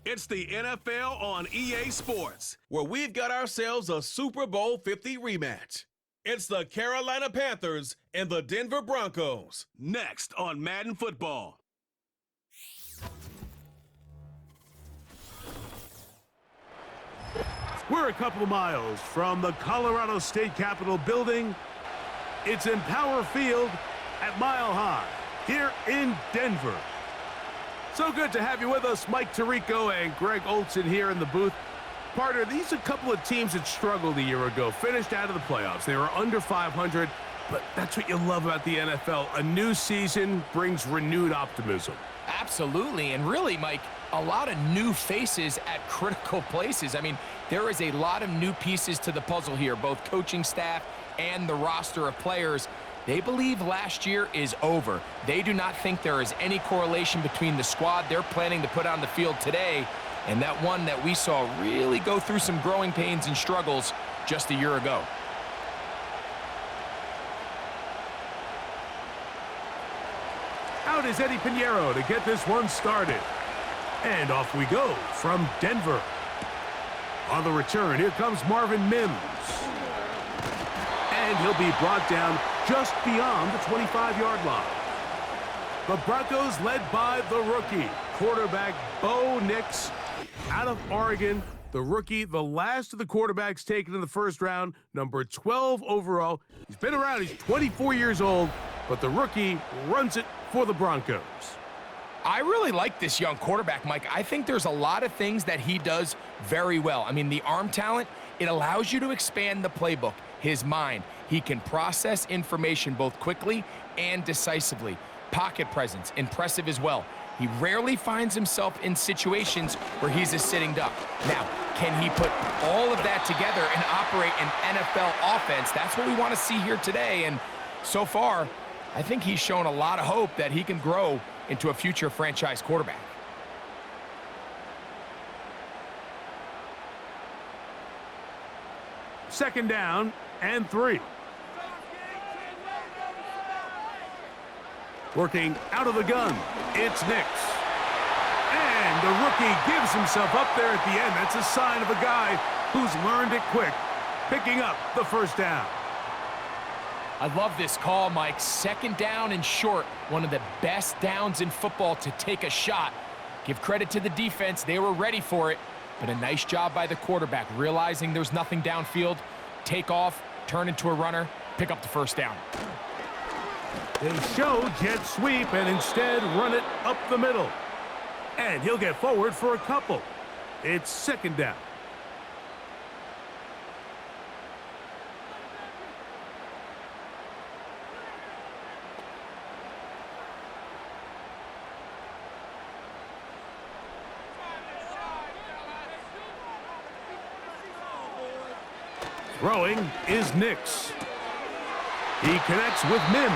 It's the NFL on EA Sports, where we've got ourselves a Super Bowl 50 rematch. It's the Carolina Panthers and the Denver Broncos, next on Madden Football. We're a couple of miles from the Colorado State Capitol building. It's in Power Field at Mile High here in Denver. So good to have you with us, Mike Tirico and Greg Olson here in the booth. Partner, these are a couple of teams that struggled a year ago, finished out of the playoffs. They were under 500, but that's what you love about the NFL. A new season brings renewed optimism. Absolutely, and really, Mike, a lot of new faces at critical places. I mean, there is a lot of new pieces to the puzzle here, both coaching staff and the roster of players. They believe last year is over. They do not think there is any correlation between the squad they're planning to put on the field today and that one that we saw really go through some growing pains and struggles just a year ago. Out is Eddie Pinheiro to get this one started. And off we go from Denver. On the return, here comes Marvin Mims. And he'll be brought down just beyond the 25-yard line. The Broncos led by the rookie, quarterback Bo Nix out of Oregon. The rookie, the last of the quarterbacks taken in the first round, number 12 overall. He's been around, he's 24 years old, but the rookie runs it for the Broncos. I really like this young quarterback, Mike. I think there's a lot of things that he does very well. I mean, the arm talent, it allows you to expand the playbook, his mind. He can process information both quickly and decisively. Pocket presence, impressive as well. He rarely finds himself in situations where he's a sitting duck. Now, can he put all of that together and operate an NFL offense? That's what we want to see here today. And so far, I think he's shown a lot of hope that he can grow into a future franchise quarterback. Second down and 3. Working out of the gun, it's Nix. And the rookie gives himself up there at the end. That's a sign of a guy who's learned it quick, picking up the first down. I love this call, Mike. Second down and short, one of the best downs in football to take a shot. Give credit to the defense. They were ready for it, but a nice job by the quarterback, realizing there's nothing downfield, take off, turn into a runner, pick up the first down. They show jet sweep and instead run it up the middle. And he'll get forward for a couple. It's second down. Throwing is Nix. He connects with Mims.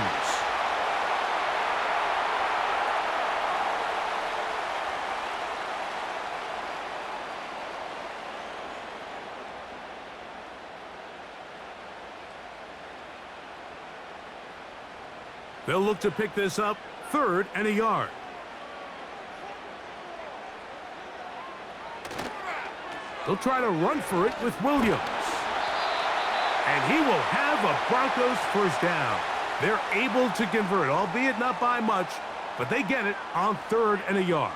They'll look to pick this up, 3rd and a yard. They'll try to run for it with Williams. And he will have a Broncos first down. They're able to convert, albeit not by much, but they get it on 3rd and a yard.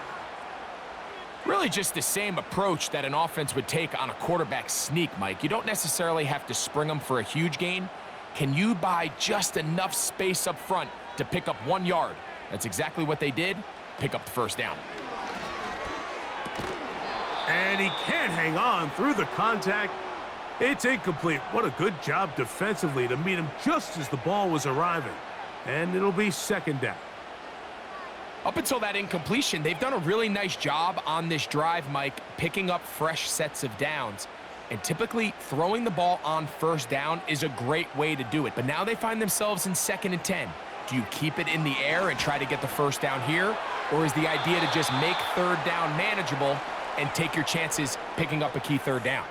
Really just the same approach that an offense would take on a quarterback sneak, Mike. You don't necessarily have to spring them for a huge gain. Can you buy just enough space up front to pick up 1 yard? That's exactly what they did. Pick up the first down. And he can't hang on through the contact. It's incomplete. What a good job defensively to meet him just as the ball was arriving. And it'll be second down. Up until that incompletion, they've done a really nice job on this drive, Mike, picking up fresh sets of downs. And typically, throwing the ball on first down is a great way to do it. But now they find themselves in 2nd and 10. Do you keep it in the air and try to get the first down here? Or is the idea to just make 3rd down manageable and take your chances picking up a key 3rd down?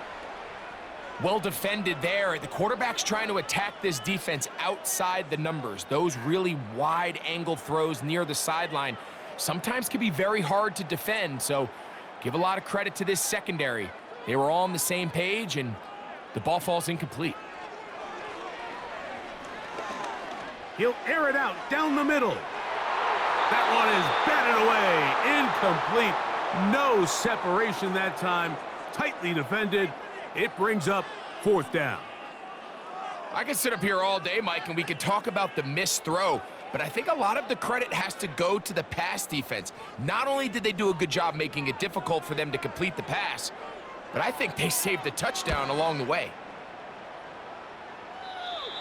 Well defended there. The quarterback's trying to attack this defense outside the numbers. Those really wide angle throws near the sideline sometimes can be very hard to defend. So Give a lot of credit to this secondary. They were all on the same page, and the ball falls incomplete. He'll air it out down the middle. That one is batted away. Incomplete. No separation that time. Tightly defended. It brings up 4th down. I could sit up here all day, Mike, and we could talk about the missed throw, but I think a lot of the credit has to go to the pass defense. Not only did they do a good job making it difficult for them to complete the pass, but I think they saved the touchdown along the way.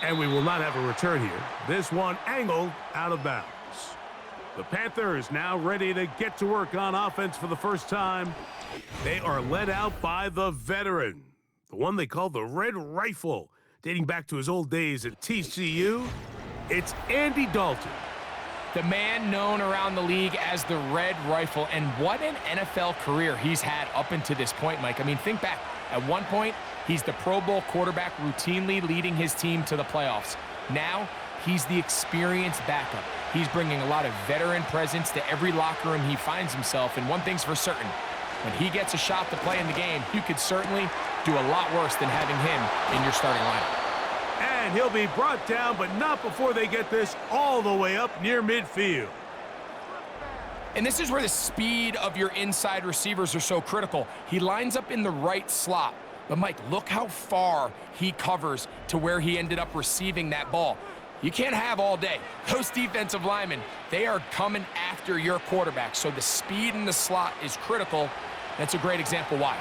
And we will not have a return here. This one angled out of bounds. The Panthers now ready to get to work on offense for the first time. They are led out by the veteran, the one they call the Red Rifle, dating back to his old days at TCU. It's Andy Dalton. The man known around the league as the Red Rifle, and what an NFL career he's had up until this point, Mike. I mean, think back. At one point, he's the Pro Bowl quarterback routinely leading his team to the playoffs. Now, he's the experienced backup. He's bringing a lot of veteran presence to every locker room he finds himself, and one thing's for certain. When he gets a shot to play in the game, you could certainly do a lot worse than having him in your starting lineup. And he'll be brought down, but not before they get this all the way up near midfield. And this is where the speed of your inside receivers are so critical. He lines up in the right slot. But, Mike, look how far he covers to where he ended up receiving that ball. You can't have all day. Those defensive linemen, they are coming after your quarterback. So the speed in the slot is critical. That's a great example why.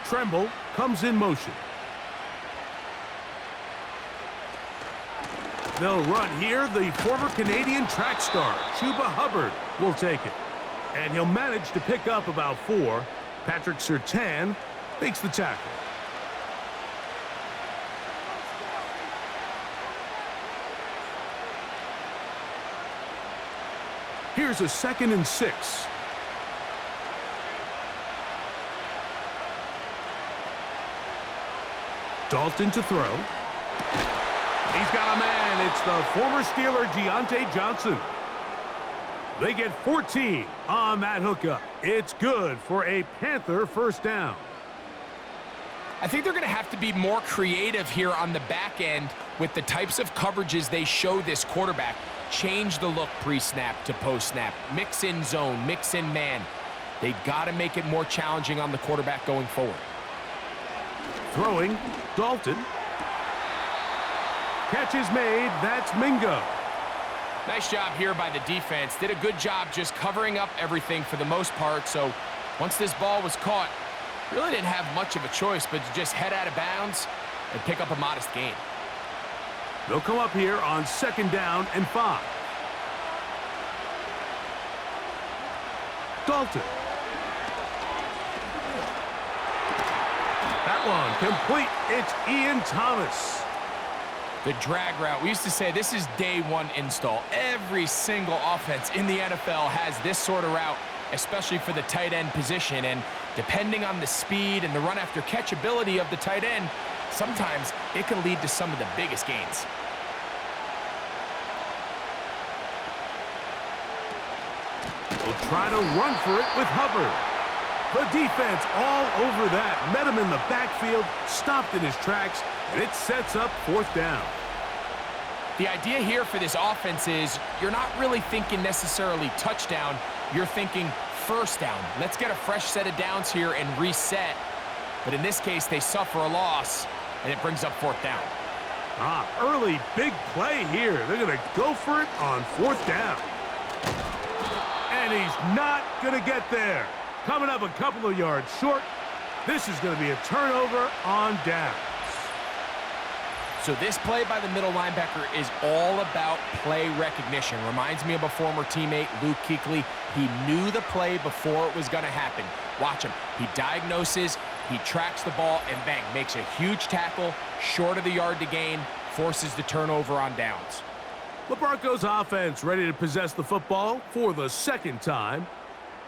Tremble comes in motion. They'll run here. The former Canadian track star, Chuba Hubbard, will take it. And he'll manage to pick up about 4. Patrick Surtain makes the tackle. Here's a 2nd and 6. Dalton to throw. He's got a man. It's the former Steeler, Deontay Johnson. They get 14 on that hookup. It's good for a Panther first down. I think they're going to have to be more creative here on the back end with the types of coverages they show this quarterback. Change the look pre-snap to post-snap. Mix in zone, mix in man. They got to make it more challenging on the quarterback going forward. Throwing, Dalton. Catch is made. That's Mingo. Nice job here by the defense. Did a good job just covering up everything for the most part. So once this ball was caught, really didn't have much of a choice but to just head out of bounds and pick up a modest gain. They'll come up here on 2nd down and 5. Dalton. That one complete. It's Ian Thomas. The drag route. We used to say this is day one install. Every single offense in the NFL has this sort of route, especially for the tight end position. And depending on the speed and the run after catch ability of the tight end, sometimes it can lead to some of the biggest gains. Will try to run for it with Hubbard. The defense all over that. Met him in the backfield, stopped in his tracks, and it sets up 4th down. The idea here for this offense is you're not really thinking necessarily touchdown. You're thinking first down. Let's get a fresh set of downs here and reset. But in this case, they suffer a loss, and it brings up 4th down. Early big play here. They're going to go for it on 4th down. And he's not going to get there. Coming up a couple of yards short. This is going to be a turnover on downs. So this play by the middle linebacker is all about play recognition. Reminds me of a former teammate, Luke Kuechly. He knew the play before it was going to happen. Watch him. He diagnoses, he tracks the ball, and bang, makes a huge tackle, short of the yard to gain, forces the turnover on downs. The Broncos offense ready to possess the football for the 2nd time.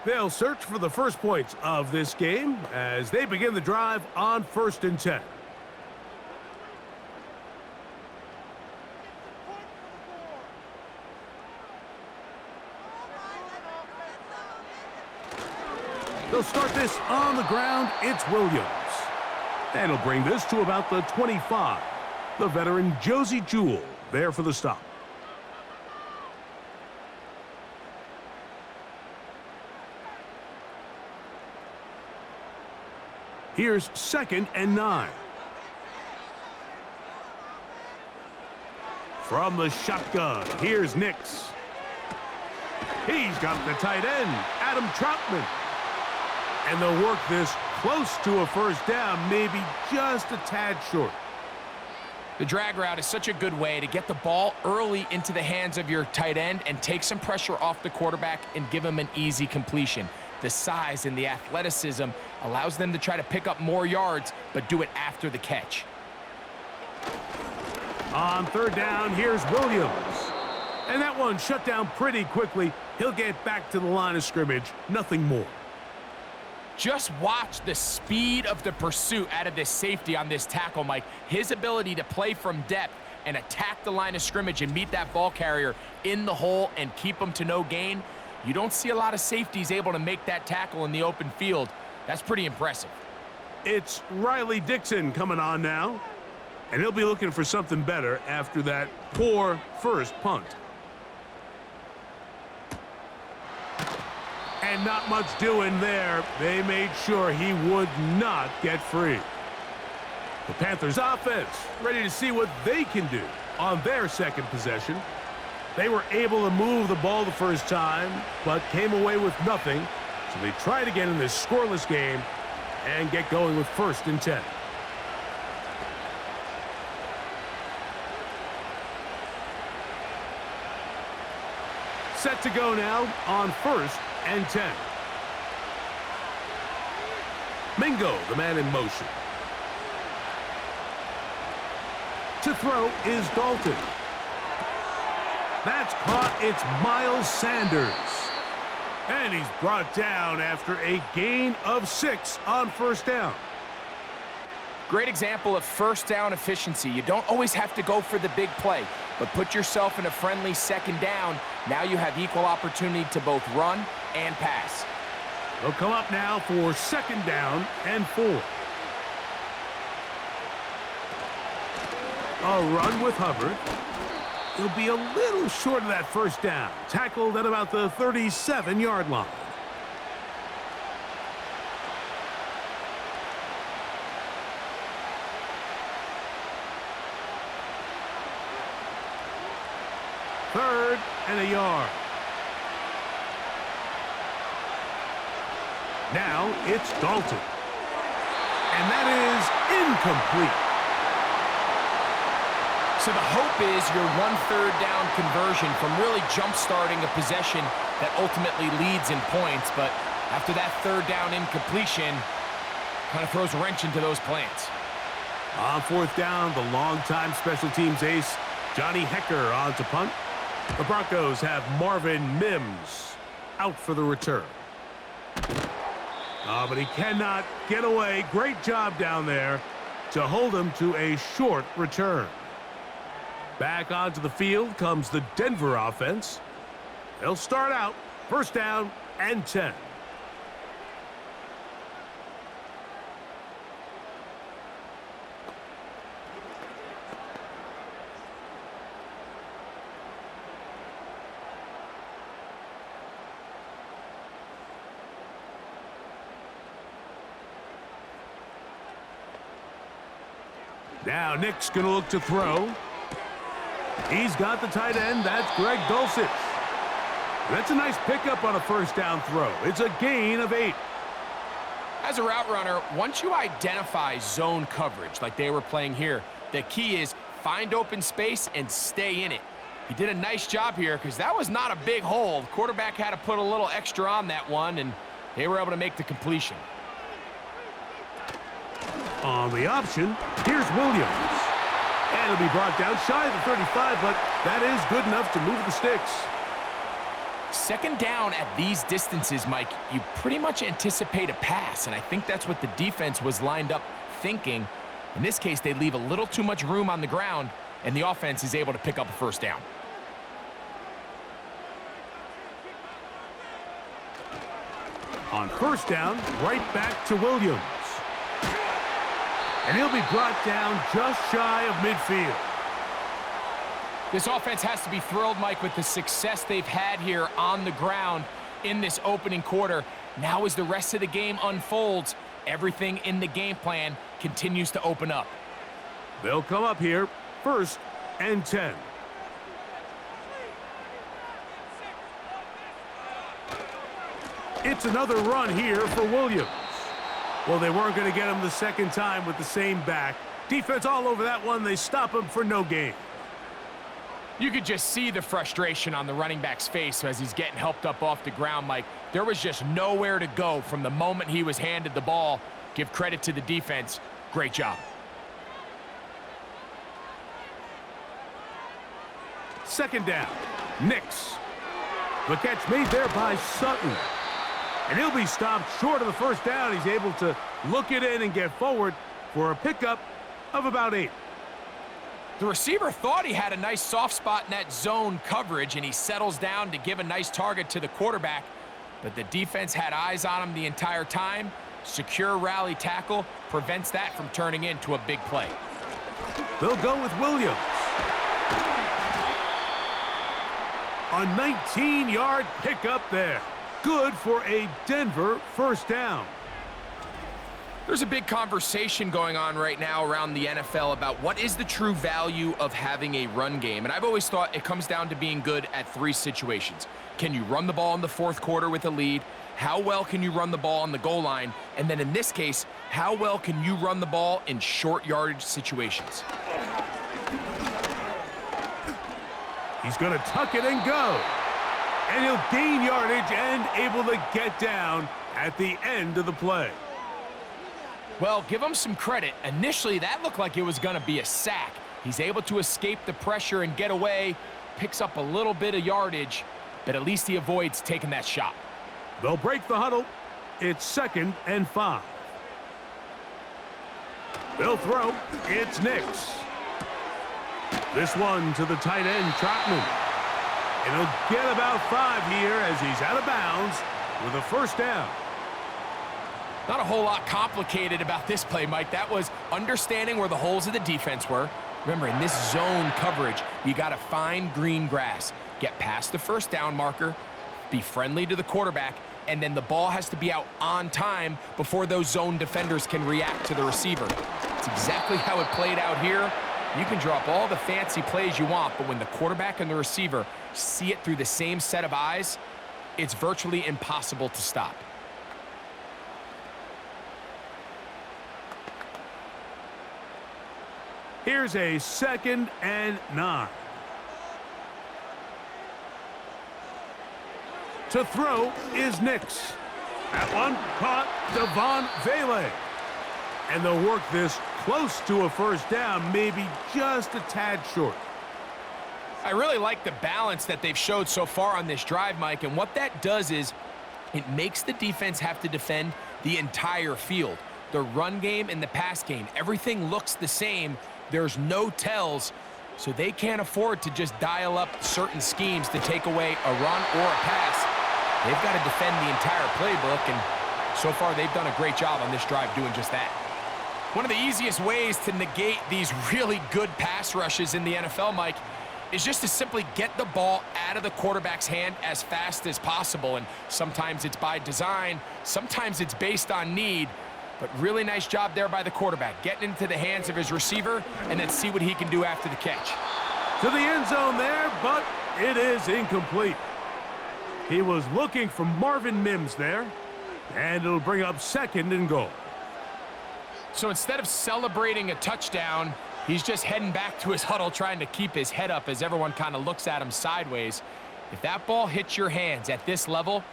They'll search for the first points of this game as they begin the drive on 1st and 10. They'll start this on the ground. It's Williams. And he'll bring this to about the 25. The veteran Josie Jewell there for the stop. Here's 2nd and 9. From the shotgun, here's Nix. He's got the tight end, Adam Troutman. And they'll work this close to a first down, maybe just a tad short. The drag route is such a good way to get the ball early into the hands of your tight end and take some pressure off the quarterback and give him an easy completion. The size and the athleticism allows them to try to pick up more yards, but do it after the catch. On 3rd down, here's Williams. And that one shut down pretty quickly. He'll get back to the line of scrimmage, nothing more. Just watch the speed of the pursuit out of this safety on this tackle, Mike. His ability to play from depth and attack the line of scrimmage and meet that ball carrier in the hole and keep him to no gain. You don't see a lot of safeties able to make that tackle in the open field. That's pretty impressive. It's Riley Dixon coming on now. And he'll be looking for something better after that poor first punt. And not much doing there. They made sure he would not get free. The Panthers offense ready to see what they can do on their 2nd possession. They were able to move the ball the first time, but came away with nothing. So they tried again in this scoreless game and get going with 1st and 10. Set to go now on 1st and 10. Mingo, the man in motion. To throw is Dalton. That's caught. It's Miles Sanders. And he's brought down after a gain of 6 on 1st down. Great example of first down efficiency. You don't always have to go for the big play, but put yourself in a friendly 2nd down. Now you have equal opportunity to both run and pass. They'll come up now for 2nd down and 4. A run with Hubbard. He'll be a little short of that first down. Tackled at about the 37-yard line. Third and a yard. Now it's Dalton. And that is incomplete. So the hope is your 1/3 down conversion from really jump-starting a possession that ultimately leads in points. But after that 3rd down incompletion, kind of throws a wrench into those plans. On 4th down, the longtime special teams ace, Johnny Hecker, on to punt. The Broncos have Marvin Mims out for the return. But he cannot get away. Great job down there to hold him to a short return. Back onto the field comes the Denver offense. They'll start out 1st down and 10. Now Nick's going to look to throw. He's got the tight end. That's Greg Dulcich. That's a nice pickup on a 1st down throw. It's a gain of 8. As a route runner, once you identify zone coverage like they were playing here, the key is find open space and stay in it. He did a nice job here because that was not a big hole. The quarterback had to put a little extra on that one, and they were able to make the completion. On the option, here's Williams. And it'll be brought down shy of the 35, but that is good enough to move the sticks. 2nd down at these distances, Mike, you pretty much anticipate a pass, and I think that's what the defense was lined up thinking. In this case, they leave a little too much room on the ground, and the offense is able to pick up a 1st down. On first down, right back to Williams. And he'll be brought down just shy of midfield. This offense has to be thrilled, Mike, with the success they've had here on the ground in this opening quarter. Now as the rest of the game unfolds, everything in the game plan continues to open up. They'll come up here, 1st and 10. It's another run here for Williams. Well, they weren't going to get him the second time with the same back. Defense all over that one. They stop him for no gain. You could just see the frustration on the running back's face as he's getting helped up off the ground, Mike. There was just nowhere to go from the moment he was handed the ball. Give credit to the defense. Great job. Second down, Nix. The catch made there by Sutton. And he'll be stopped short of the first down. He's able to look it in and get forward for a pickup of about 8. The receiver thought he had a nice soft spot in that zone coverage, and he settles down to give a nice target to the quarterback. But the defense had eyes on him the entire time. Secure rally tackle prevents that from turning into a big play. They'll go with Williams. A 19-yard pickup there. Good for a Denver first down. There's a big conversation going on right now around the NFL about what is the true value of having a run game. And I've always thought it comes down to being good at 3 situations. Can you run the ball in the 4th quarter with a lead? How well can you run the ball on the goal line? And then in this case, how well can you run the ball in short yardage situations? He's going to tuck it and go. And he'll gain yardage and able to get down at the end of the play. Well, give him some credit. Initially, that looked like it was going to be a sack. He's able to escape the pressure and get away, picks up a little bit of yardage, but at least he avoids taking that shot. They'll break the huddle. It's 2nd and 5. They'll throw. It's Nix. This one to the tight end, Trotman. And he'll get about 5 here as he's out of bounds with a first down. Not a whole lot complicated about this play, Mike. That was understanding where the holes of the defense were. Remember, in this zone coverage, you got to find green grass. Get past the first down marker, be friendly to the quarterback, and then the ball has to be out on time before those zone defenders can react to the receiver. It's exactly how it played out here. You can drop all the fancy plays you want, but when the quarterback and the receiver see it through the same set of eyes, it's virtually impossible to stop. Here's a 2nd and 9. To throw is Nix. That one caught Devon Vele. And they'll work this close to a first down, maybe just a tad short. I really like the balance that they've showed so far on this drive, Mike, and what that does is it makes the defense have to defend the entire field. The run game and the pass game, everything looks the same. There's no tells, so they can't afford to just dial up certain schemes to take away a run or a pass. They've got to defend the entire playbook, and so far they've done a great job on this drive doing just that. One of the easiest ways to negate these really good pass rushes in the NFL, Mike, is just to simply get the ball out of the quarterback's hand as fast as possible. And sometimes it's by design, sometimes it's based on need. But really nice job there by the quarterback, getting into the hands of his receiver, and then see what he can do after the catch. To the end zone there, but it is incomplete. He was looking for Marvin Mims there, and it'll bring up 2nd and goal. So instead of celebrating a touchdown, he's just heading back to his huddle trying to keep his head up as everyone kind of looks at him sideways. If that ball hits your hands at this level,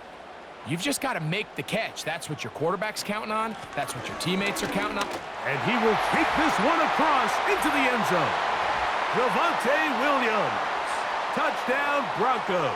you've just got to make the catch. That's what your quarterback's counting on. That's what your teammates are counting on. And he will take this one across into the end zone. Javonte Williams. Touchdown, Broncos.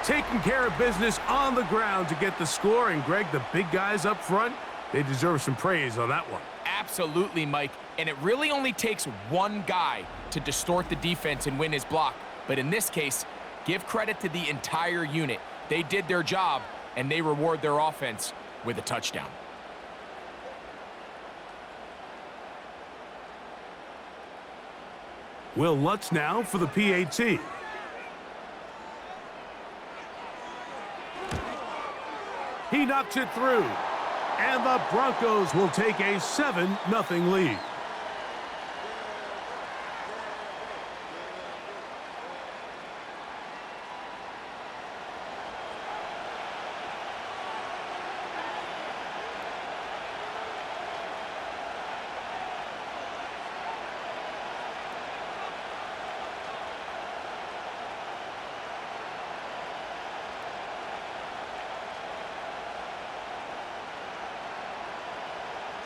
Taking care of business on the ground to get the score. And, Greg, the big guys up front, they deserve some praise on that one. Absolutely, Mike. And it really only takes one guy to distort the defense and win his block. But in this case, give credit to the entire unit. They did their job, and they reward their offense with a touchdown. Will Lutz now for the PAT. He knocks it through, and the Broncos will take a 7-0 lead.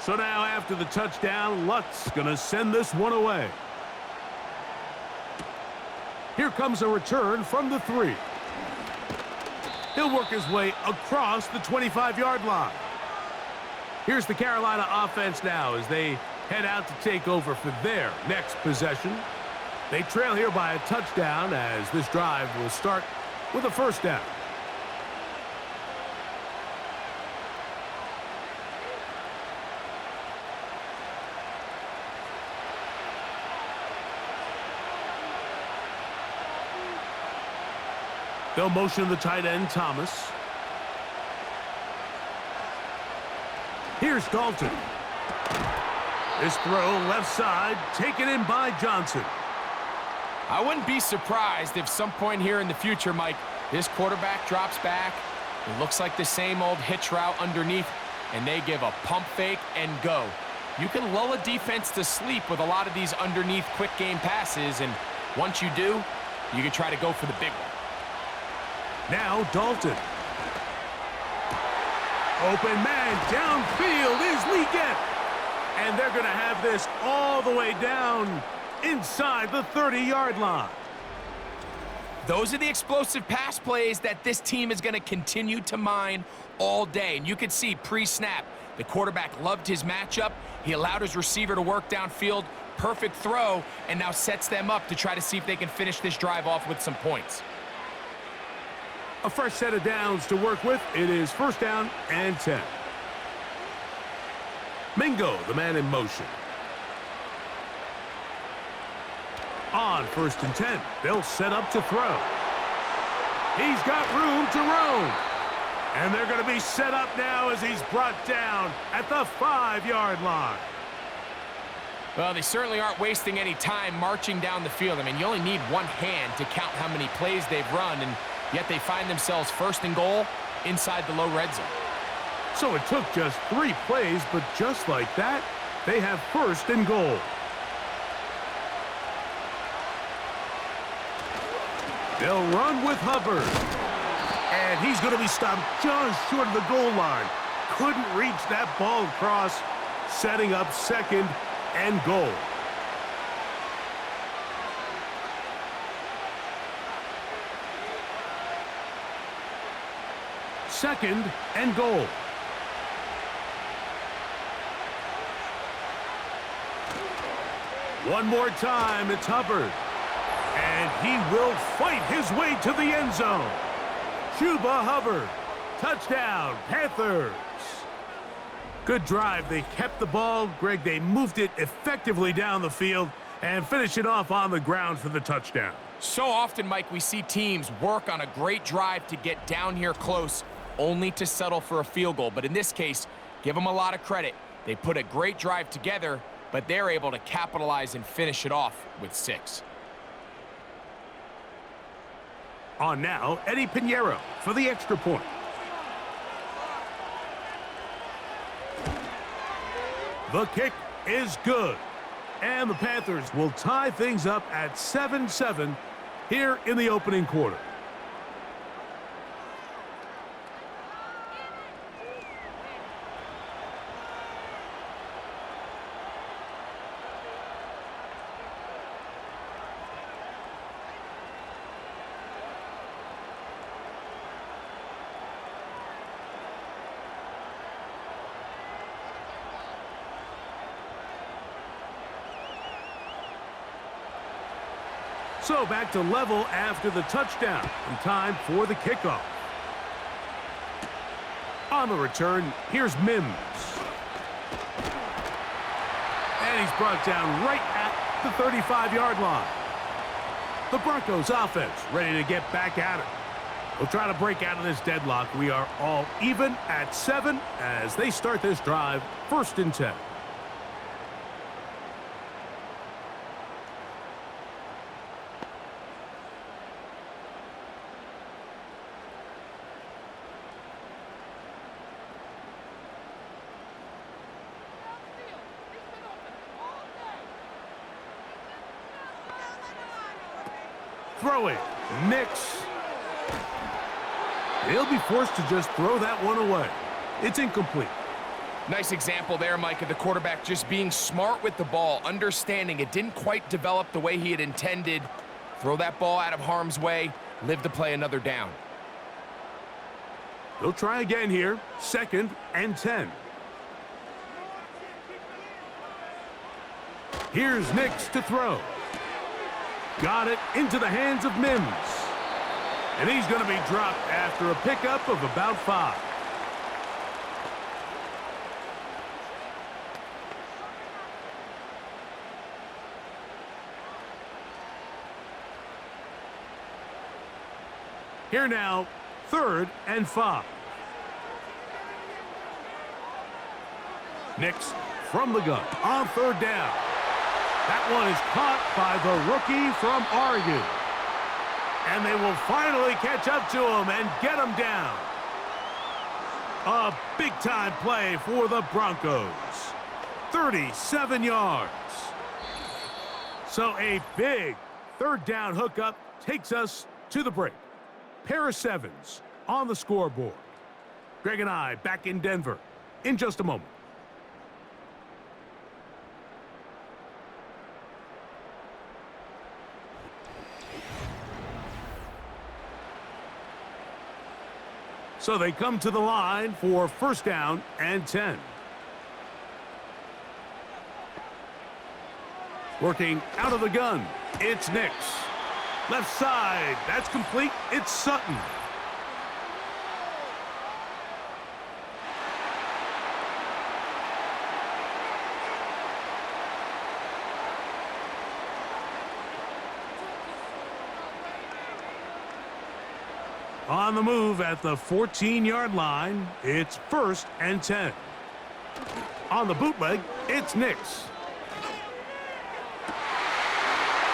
So now after the touchdown, Lutz gonna send this one away. Here comes a return from the 3. He'll work his way across the 25-yard line. Here's the Carolina offense now as they head out to take over for their next possession. They trail here by a touchdown as this drive will start with a first down. They'll motion the tight end, Thomas. Here's Dalton. This throw left side, taken in by Johnson. I wouldn't be surprised if some point here in the future, Mike, this quarterback drops back. It looks like the same old hitch route underneath, and they give a pump fake and go. You can lull a defense to sleep with a lot of these underneath quick game passes, and once you do, you can try to go for the big one. Now Dalton. Open man downfield is Leggett. And they're going to have this all the way down inside the 30-yard line. Those are the explosive pass plays that this team is going to continue to mine all day. And you can see pre-snap, the quarterback loved his matchup. He allowed his receiver to work downfield. Perfect throw, and now sets them up to try to see if they can finish this drive off with some points. A fresh set of downs to work with. It is first down and 10. Mingo, the man in motion. On first and 10, they'll set up to throw. He's got room to roam. And they're going to be set up now as he's brought down at the 5-yard line. Well, they certainly aren't wasting any time marching down the field. I mean, you only need one hand to count how many plays they've run, and yet they find themselves first and goal inside the low red zone. So it took just 3 plays, but just like that, they have first and goal. They'll run with Hubbard. And he's going to be stopped just short of the goal line. Couldn't reach that ball across, setting up second and goal. Second and goal. One more time, it's Hubbard. And he will fight his way to the end zone. Chuba Hubbard. Touchdown, Panthers. Good drive. They kept the ball. Greg, they moved it effectively down the field and finished it off on the ground for the touchdown. So often, Mike, we see teams work on a great drive to get down here close, only to settle for a field goal. But in this case, give them a lot of credit. They put a great drive together, but they're able to capitalize and finish it off with 6. On now, Eddie Pinheiro for the extra point. The kick is good. And the Panthers will tie things up at 7-7 here in the opening quarter. So back to level after the touchdown, and time for the kickoff. On the return, here's Mims. And he's brought down right at the 35-yard line. The Broncos offense ready to get back at it. We'll try to break out of this deadlock. We are all even at 7 as they start this drive, 1st and 10. Throwing, Nix. He'll be forced to just throw that one away. It's incomplete. Nice example there, Mike, of the quarterback just being smart with the ball, understanding it didn't quite develop the way he had intended. Throw that ball out of harm's way, live to play another down. He'll try again here, 2nd and 10. Here's Nix to throw. Got it into the hands of Mims. And he's going to be dropped after a pickup of about 5. Here now, 3rd and 5. Nix from the gun on 3rd down. That one is caught by the rookie from Oregon. And they will finally catch up to him and get him down. A big-time play for the Broncos. 37 yards. So a big 3rd down hookup takes us to the break. Pair of 7s on the scoreboard. Greg and I back in Denver in just a moment. So they come to the line for 1st down and 10. Working out of the gun, it's Nix. Left side, that's complete, it's Sutton. On the move at the 14-yard line, it's 1st and 10. On the bootleg, it's Nix.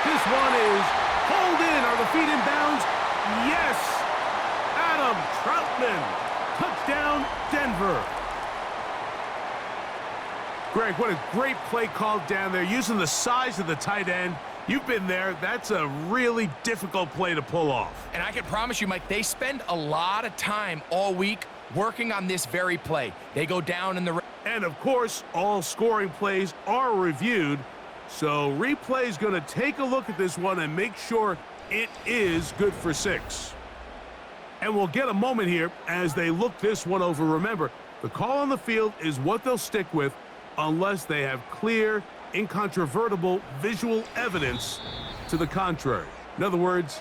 This one is pulled in. Are the feet in bounds? Yes! Adam Troutman. Touchdown, Denver. Greg, what a great play called down there, using the size of the tight end. You've been there. That's a really difficult play to pull off. And I can promise you, Mike, they spend a lot of time all week working on this very play. They go down in the... And, of course, all scoring plays are reviewed. So replay's going to take a look at this one and make sure it is good for 6. And we'll get a moment here as they look this one over. Remember, the call on the field is what they'll stick with unless they have clear, incontrovertible visual evidence to the contrary. In other words,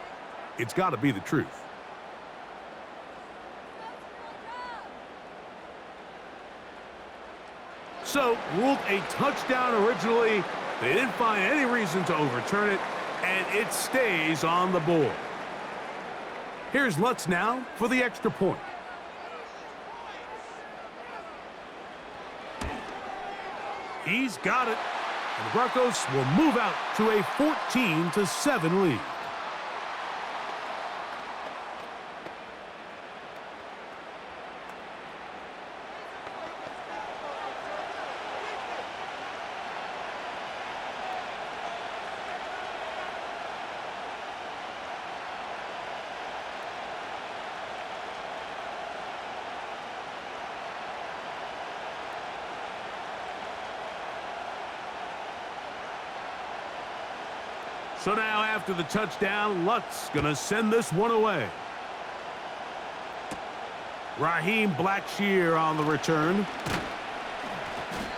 it's got to be the truth. So, ruled a touchdown originally. They didn't find any reason to overturn it, and it stays on the board. Here's Lutz now for the extra point. He's got it. And the Broncos will move out to a 14-7 lead. So now after the touchdown, Lutz gonna send this one away. Raheem Blackshear on the return.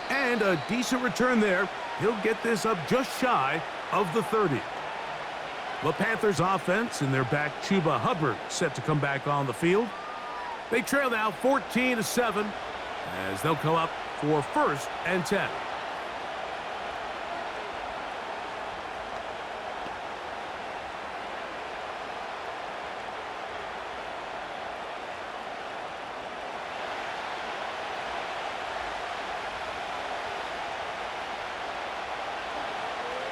And a decent return there. He'll get this up just shy of the 30. The Panthers offense and their back Chuba Hubbard set to come back on the field. They trail now 14-7 as they'll come up for 1st and 10.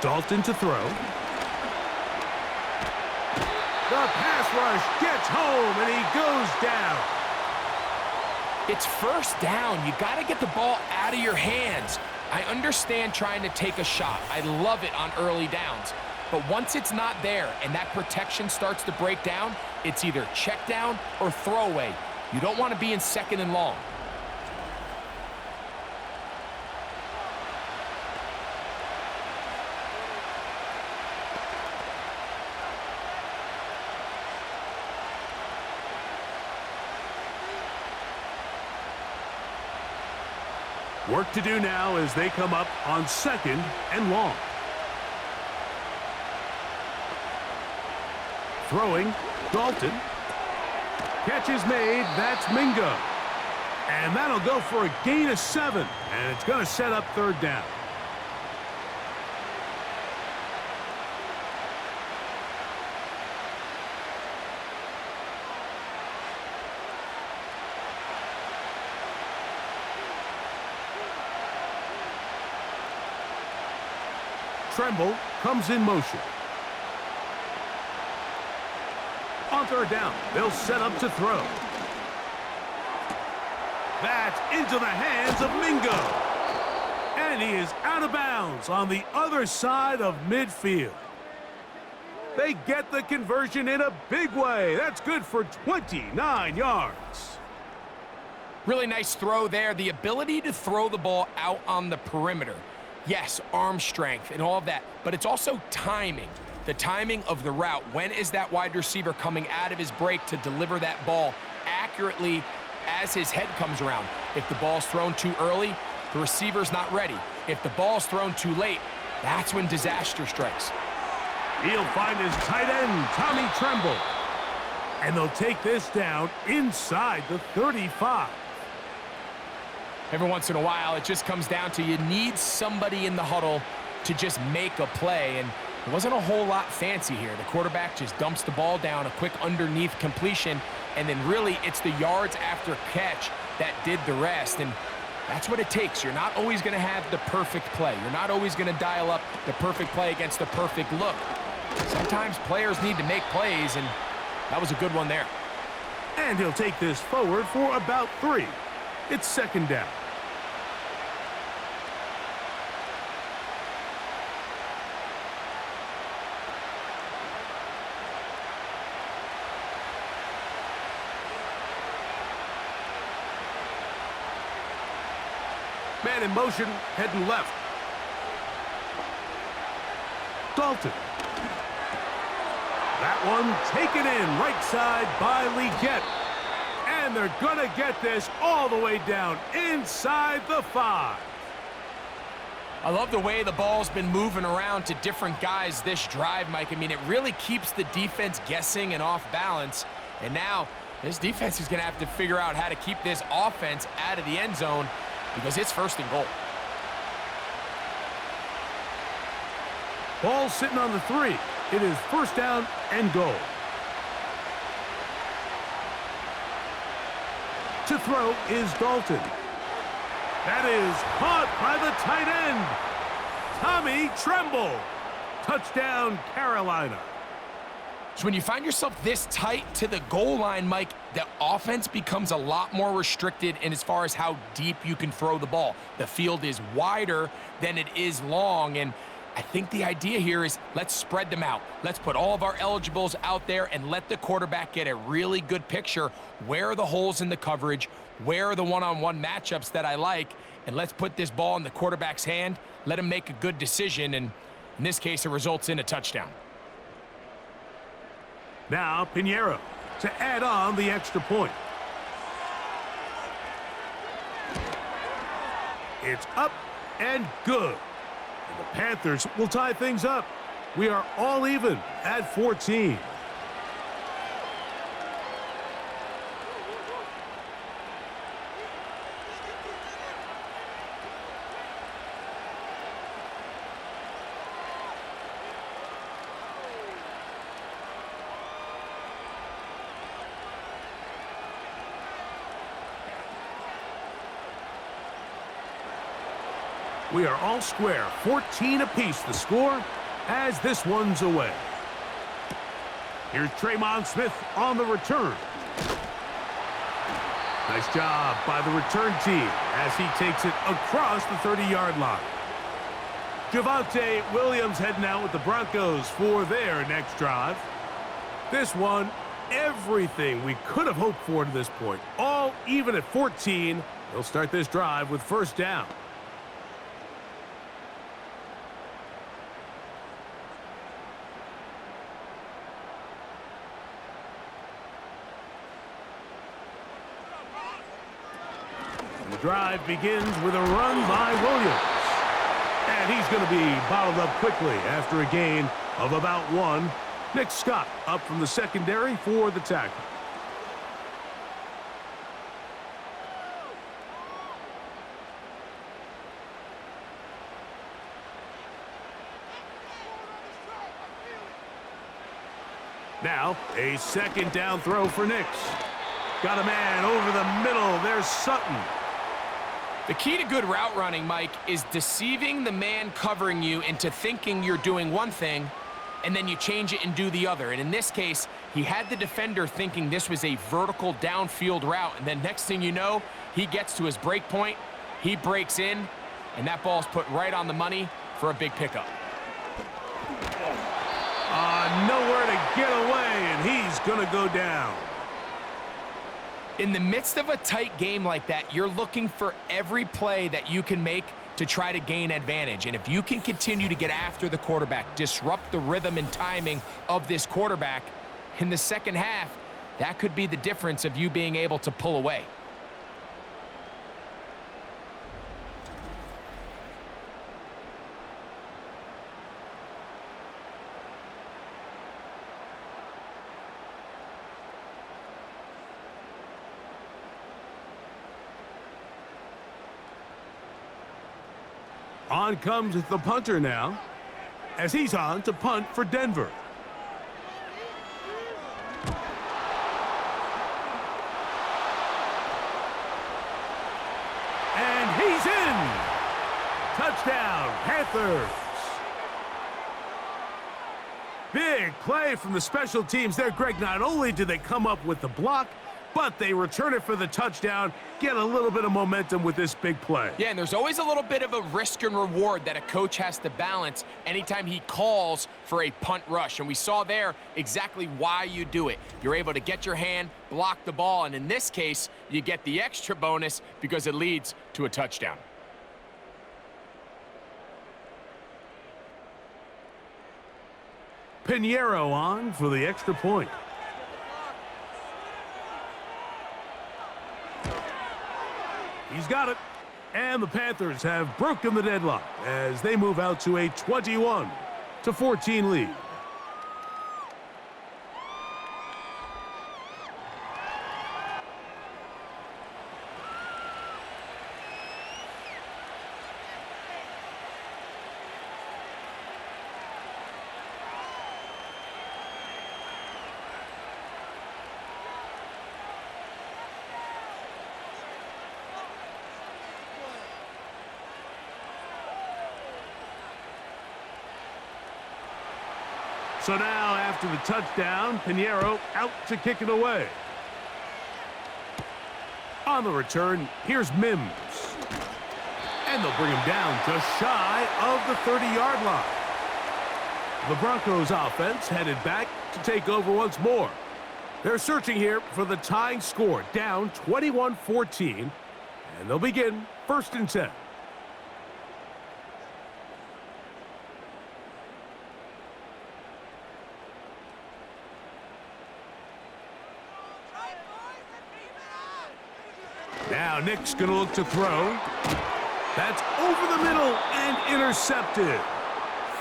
Dalton to throw. The pass rush gets home, and he goes down. It's 1st down. You got to get the ball out of your hands. I understand trying to take a shot. I love it on early downs. But once it's not there and that protection starts to break down, it's either check down or throwaway. You don't want to be in 2nd and long. Work to do now as they come up on 2nd and long. Throwing, Dalton. Catch is made, that's Mingo. And that'll go for a gain of 7, and it's going to set up 3rd down. Tremble comes in motion. On 3rd down, they'll set up to throw. That's into the hands of Mingo. And he is out of bounds on the other side of midfield. They get the conversion in a big way. That's good for 29 yards. Really nice throw there. The ability to throw the ball out on the perimeter. Yes, arm strength and all of that, but it's also timing. The timing of the route. When is that wide receiver coming out of his break to deliver that ball accurately as his head comes around? If the ball's thrown too early, the receiver's not ready. If the ball's thrown too late, that's when disaster strikes. He'll find his tight end, Tommy Tremble. And they'll take this down inside the 35. Every once in a while, it just comes down to you need somebody in the huddle to just make a play, and it wasn't a whole lot fancy here. The quarterback just dumps the ball down, a quick underneath completion, and then really it's the yards after catch that did the rest, and that's what it takes. You're not always going to have the perfect play. You're not always going to dial up the perfect play against the perfect look. Sometimes players need to make plays, and that was a good one there. And he'll take this forward for about 3. It's 2nd down. Man in motion, heading left. Dalton. That one taken in right side by Legette. And they're going to get this all the way down inside the 5. I love the way the ball's been moving around to different guys this drive, Mike. I mean, it really keeps the defense guessing and off balance. And now this defense is going to have to figure out how to keep this offense out of the end zone because it's 1st and goal. Ball sitting on the 3. It is 1st down and goal. To throw is Dalton. That is caught by the tight end, Tommy Tremble. Touchdown, Carolina. So when you find yourself this tight to the goal line, Mike, the offense becomes a lot more restricted in as far as how deep you can throw the ball. The field is wider than it is long, and I think the idea here is let's spread them out. Let's put all of our eligibles out there and let the quarterback get a really good picture. Where are the holes in the coverage? Where are the one-on-one matchups that I like? And let's put this ball in the quarterback's hand. Let him make a good decision, and in this case, it results in a touchdown. Now Pinheiro to add on the extra point. It's up and good. And the Panthers will tie things up. We are all even at 14. We are all square, 14 apiece the score as this one's away. Here's Tremon Smith on the return. Nice job by the return team as he takes it across the 30-yard line. Javonte Williams heading out with the Broncos for their next drive. This one, everything we could have hoped for to this point. All even at 14. They'll start this drive with first down. And the drive begins with a run by Williams. And he's going to be bottled up quickly after a gain of about 1. Nick Scott up from the secondary for the tackle. Now, a second down throw for Nix. Got a man over the middle. There's Sutton. The key to good route running, Mike, is deceiving the man covering you into thinking you're doing one thing, and then you change it and do the other. And in this case, he had the defender thinking this was a vertical downfield route, and then next thing you know, he gets to his break point, he breaks in, and that ball's put right on the money for a big pickup. Nowhere to get away, and he's going to go down. In the midst of a tight game like that, you're looking for every play that you can make to try to gain advantage. And if you can continue to get after the quarterback, disrupt the rhythm and timing of this quarterback in the second half, that could be the difference of you being able to pull away. On comes the punter now, as he's on to punt for Denver. And he's in! Touchdown, Panthers! Big play from the special teams there, Greg. Not only did they come up with the block, but they return it for the touchdown, get a little bit of momentum with this big play. Yeah, and there's always a little bit of a risk and reward that a coach has to balance anytime he calls for a punt rush. And we saw there exactly why you do it. You're able to get your hand, block the ball, and in this case, you get the extra bonus because it leads to a touchdown. Pinheiro on for the extra point. He's got it. And the Panthers have broken the deadlock as they move out to a 21-14 lead. So now, after the touchdown, Pinheiro out to kick it away. On the return, here's Mims. And they'll bring him down just shy of the 30-yard line. The Broncos offense headed back to take over once more. They're searching here for the tying score, down 21-14, and they'll begin 1st and 10. Now Nick's going to look to throw. That's over the middle and intercepted.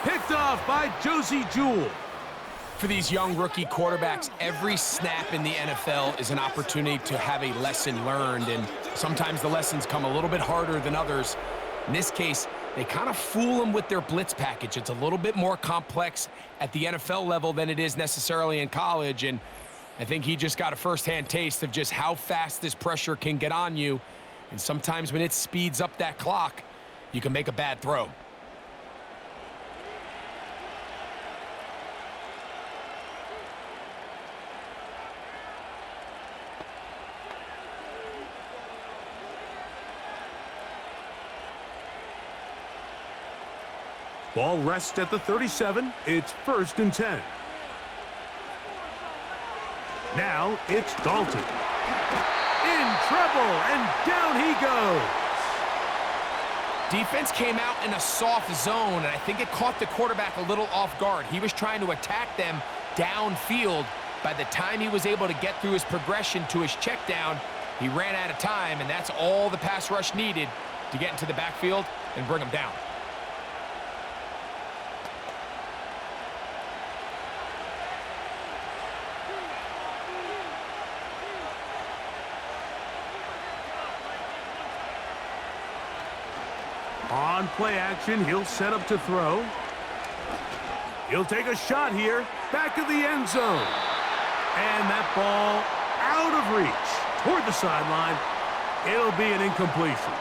Picked off by Josie Jewell. For these young rookie quarterbacks, every snap in the NFL is an opportunity to have a lesson learned, and sometimes the lessons come a little bit harder than others. In this case, they kind of fool them with their blitz package. It's a little bit more complex at the NFL level than it is necessarily in college, and I think he just got a first-hand taste of just how fast this pressure can get on you. And sometimes when it speeds up that clock, you can make a bad throw. Ball rests at the 37. It's 1st and 10. Now it's Dalton. In trouble, and down he goes. Defense came out in a soft zone, and I think it caught the quarterback a little off guard. He was trying to attack them downfield. By the time he was able to get through his progression to his check down, he ran out of time, and that's all the pass rush needed to get into the backfield and bring him down. On play action, he'll set up to throw. He'll take a shot here, back of the end zone. And that ball out of reach toward the sideline. It'll be an incompletion.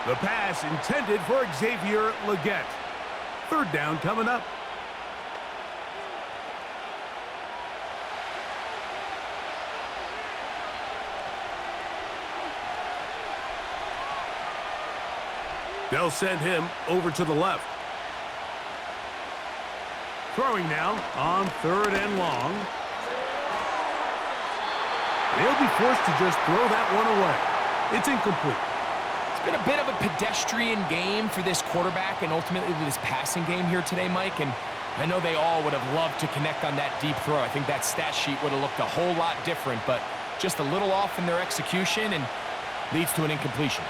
The pass intended for Xavier Legette. 3rd down coming up. They'll send him over to the left. Throwing now on 3rd and long. They'll be forced to just throw that one away. It's incomplete. It's been a bit of a pedestrian game for this quarterback and ultimately this passing game here today, Mike. And I know they all would have loved to connect on that deep throw. I think that stat sheet would have looked a whole lot different, but just a little off in their execution and leads to an incompletion.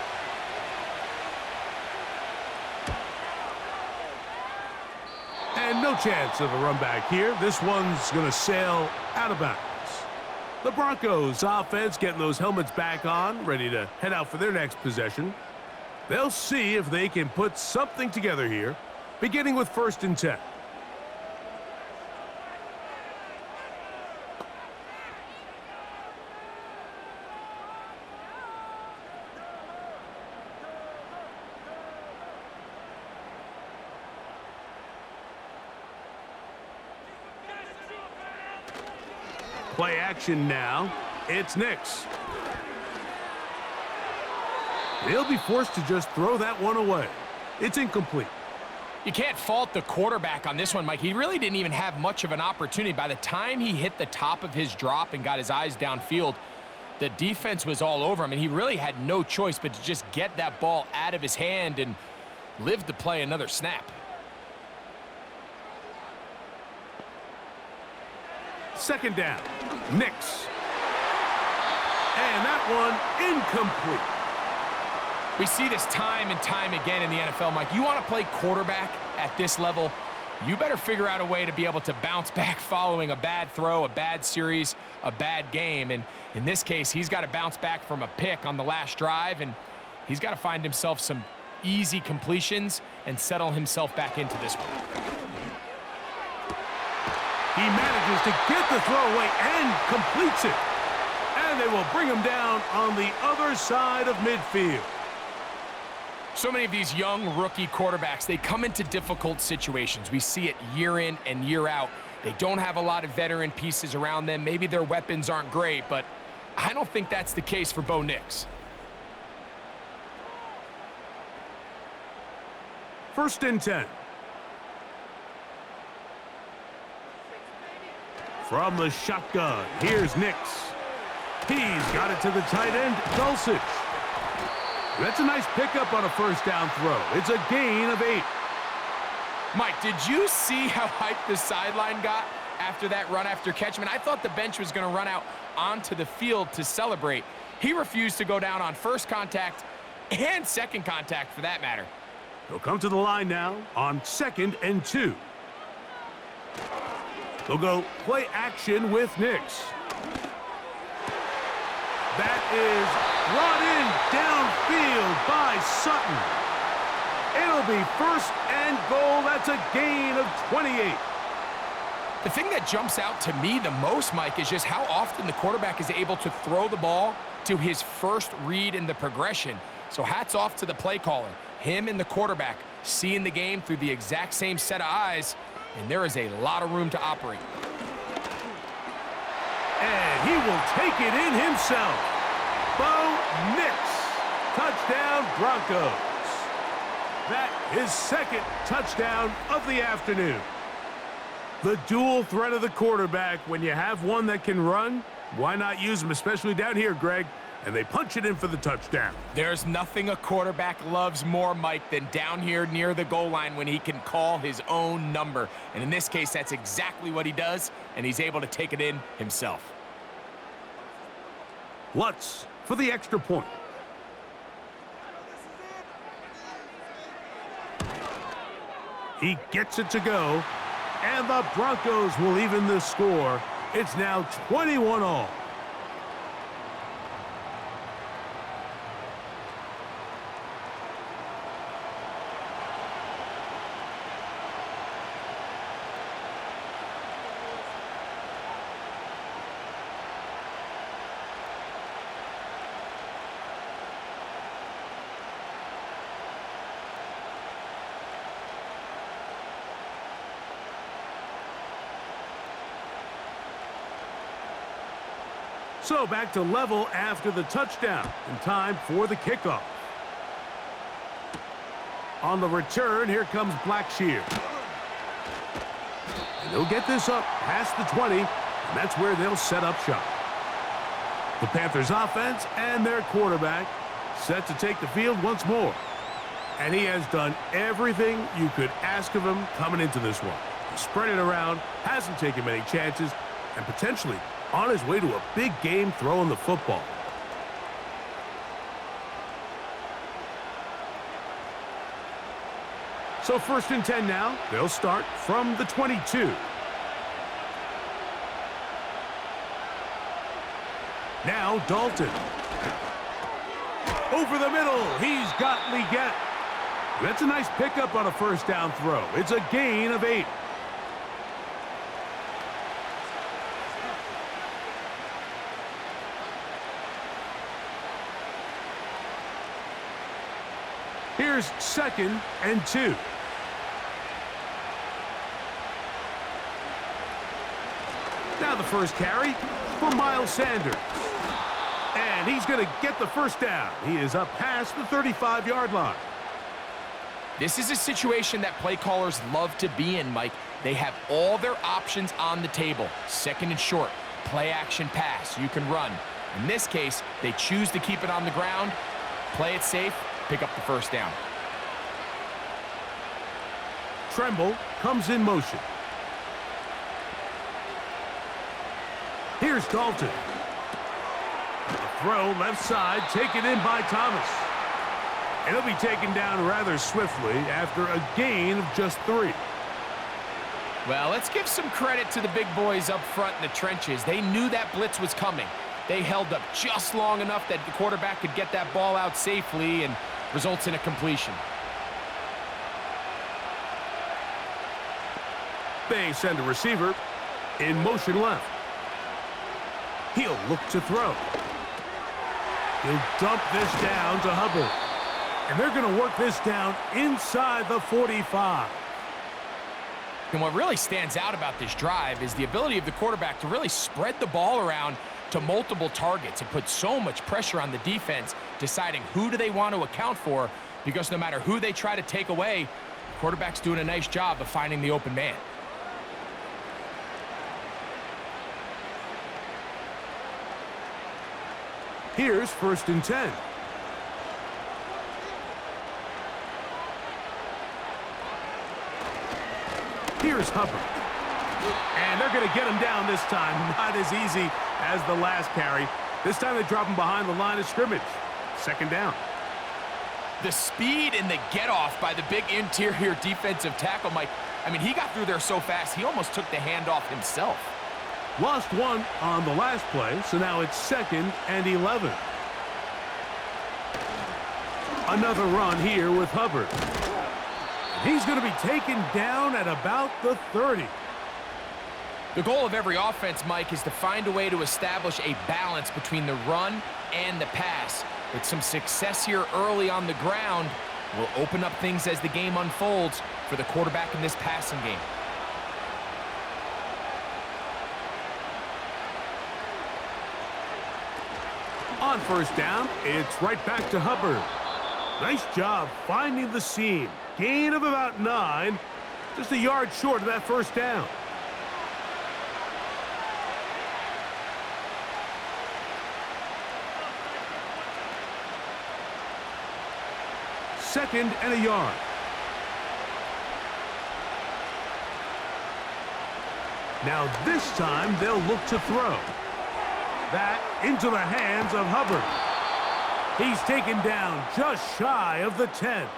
And no chance of a run back here. This one's going to sail out of bounds. The Broncos offense getting those helmets back on, ready to head out for their next possession. They'll see if they can put something together here, beginning with 1st and 10. Play action now. It's Nix. They'll be forced to just throw that one away. It's incomplete. You can't fault the quarterback on this one, Mike. He really didn't even have much of an opportunity. By the time he hit the top of his drop and got his eyes downfield, the defense was all over him, and he really had no choice but to just get that ball out of his hand and live to play another snap. 2nd down. Nix. And that one incomplete. We see this time and time again in the NFL, Mike. You want to play quarterback at this level, you better figure out a way to be able to bounce back following a bad throw, a bad series, a bad game. And in this case, he's got to bounce back from a pick on the last drive, and he's got to find himself some easy completions and settle himself back into this one. He manages to get the throw away and completes it. And they will bring him down on the other side of midfield. So many of these young rookie quarterbacks, they come into difficult situations. We see it year in and year out. They don't have a lot of veteran pieces around them. Maybe their weapons aren't great, but I don't think that's the case for Bo Nix. 1st and 10. From the shotgun, here's Nix. He's got it to the tight end, Dulcich. That's a nice pickup on a 1st down throw. It's a gain of 8. Mike, did you see how hyped the sideline got after that run after catch? I mean, I thought the bench was going to run out onto the field to celebrate. He refused to go down on 1st contact and 2nd contact for that matter. He'll come to the line now on 2nd and 2. They'll go play action with Nix. That is brought in downfield by Sutton. It'll be 1st and goal. That's a gain of 28. The thing that jumps out to me the most, Mike, is just how often the quarterback is able to throw the ball to his first read in the progression. So hats off to the play caller. Him and the quarterback seeing the game through the exact same set of eyes, and there is a lot of room to operate. And he will take it in himself. Bo Nix. Touchdown, Broncos. That is second touchdown of the afternoon. The dual threat of the quarterback. When you have one that can run, why not use him, especially down here, Greg? And they punch it in for the touchdown. There's nothing a quarterback loves more, Mike, than down here near the goal line when he can call his own number. And in this case, that's exactly what he does, and he's able to take it in himself. Lutz for the extra point. He gets it to go, and the Broncos will even the score. It's now 21-all. So back to level after the touchdown, and time for the kickoff. On the return, here comes Blackshear. And they'll get this up past the 20, and that's where they'll set up shop. The Panthers offense and their quarterback set to take the field once more. And he has done everything you could ask of him coming into this one. He spread it around, hasn't taken many chances, and potentially on his way to a big game throwing the football. So 1st and 10 now. They'll start from the 22. Now Dalton. Over the middle. He's got Leggett. That's a nice pickup on a 1st down throw. It's a gain of 8. Here's 2nd and 2. Now the first carry for Miles Sanders. And he's going to get the 1st down. He is up past the 35-yard line. This is a situation that play callers love to be in, Mike. They have all their options on the table. 2nd and short, play action pass. You can run. In this case, they choose to keep it on the ground, play it safe, pick up the 1st down. Tremble comes in motion. Here's Dalton. A throw left side, taken in by Thomas. And he'll be taken down rather swiftly after a gain of just 3. Well, let's give some credit to the big boys up front in the trenches. They knew that blitz was coming. They held up just long enough that the quarterback could get that ball out safely and results in a completion. They send a receiver in motion left. He'll look to throw. He'll dump this down to Hubbard. And they're going to work this down inside the 45. And what really stands out about this drive is the ability of the quarterback to really spread the ball around to multiple targets. It puts so much pressure on the defense deciding who do they want to account for, because no matter who they try to take away, the quarterback's doing a nice job of finding the open man. Here's 1st and 10. Here's Hubbard. And they're going to get him down this time. Not as easy as the last carry. This time they drop him behind the line of scrimmage. 2nd down. The speed and the get-off by the big interior defensive tackle, Mike. I mean, he got through there so fast, he almost took the handoff himself. Lost 1 on the last play, so now it's 2nd and 11. Another run here with Hubbard. He's going to be taken down at about the 30. The goal of every offense, Mike, is to find a way to establish a balance between the run and the pass. With some success here early on the ground, will open up things as the game unfolds for the quarterback in this passing game. On first down, it's right back to Hubbard. Nice job finding the seam. Gain of about 9, just a yard short of that first down. Second and a yard. Now this time they'll look to throw. That into the hands of Hubbard. He's taken down just shy of the 10.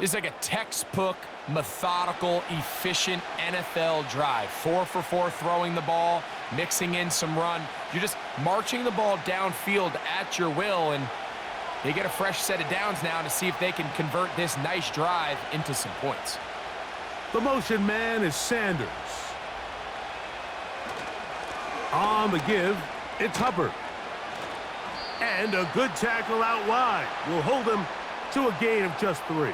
It's like a textbook, methodical, efficient NFL drive. 4 for 4 throwing the ball, mixing in some run. You're just marching the ball downfield at your will, and they get a fresh set of downs now to see if they can convert this nice drive into some points. The motion man is Sanders. On the give, it's Hubbard. And a good tackle out wide will hold him to a gain of just 3.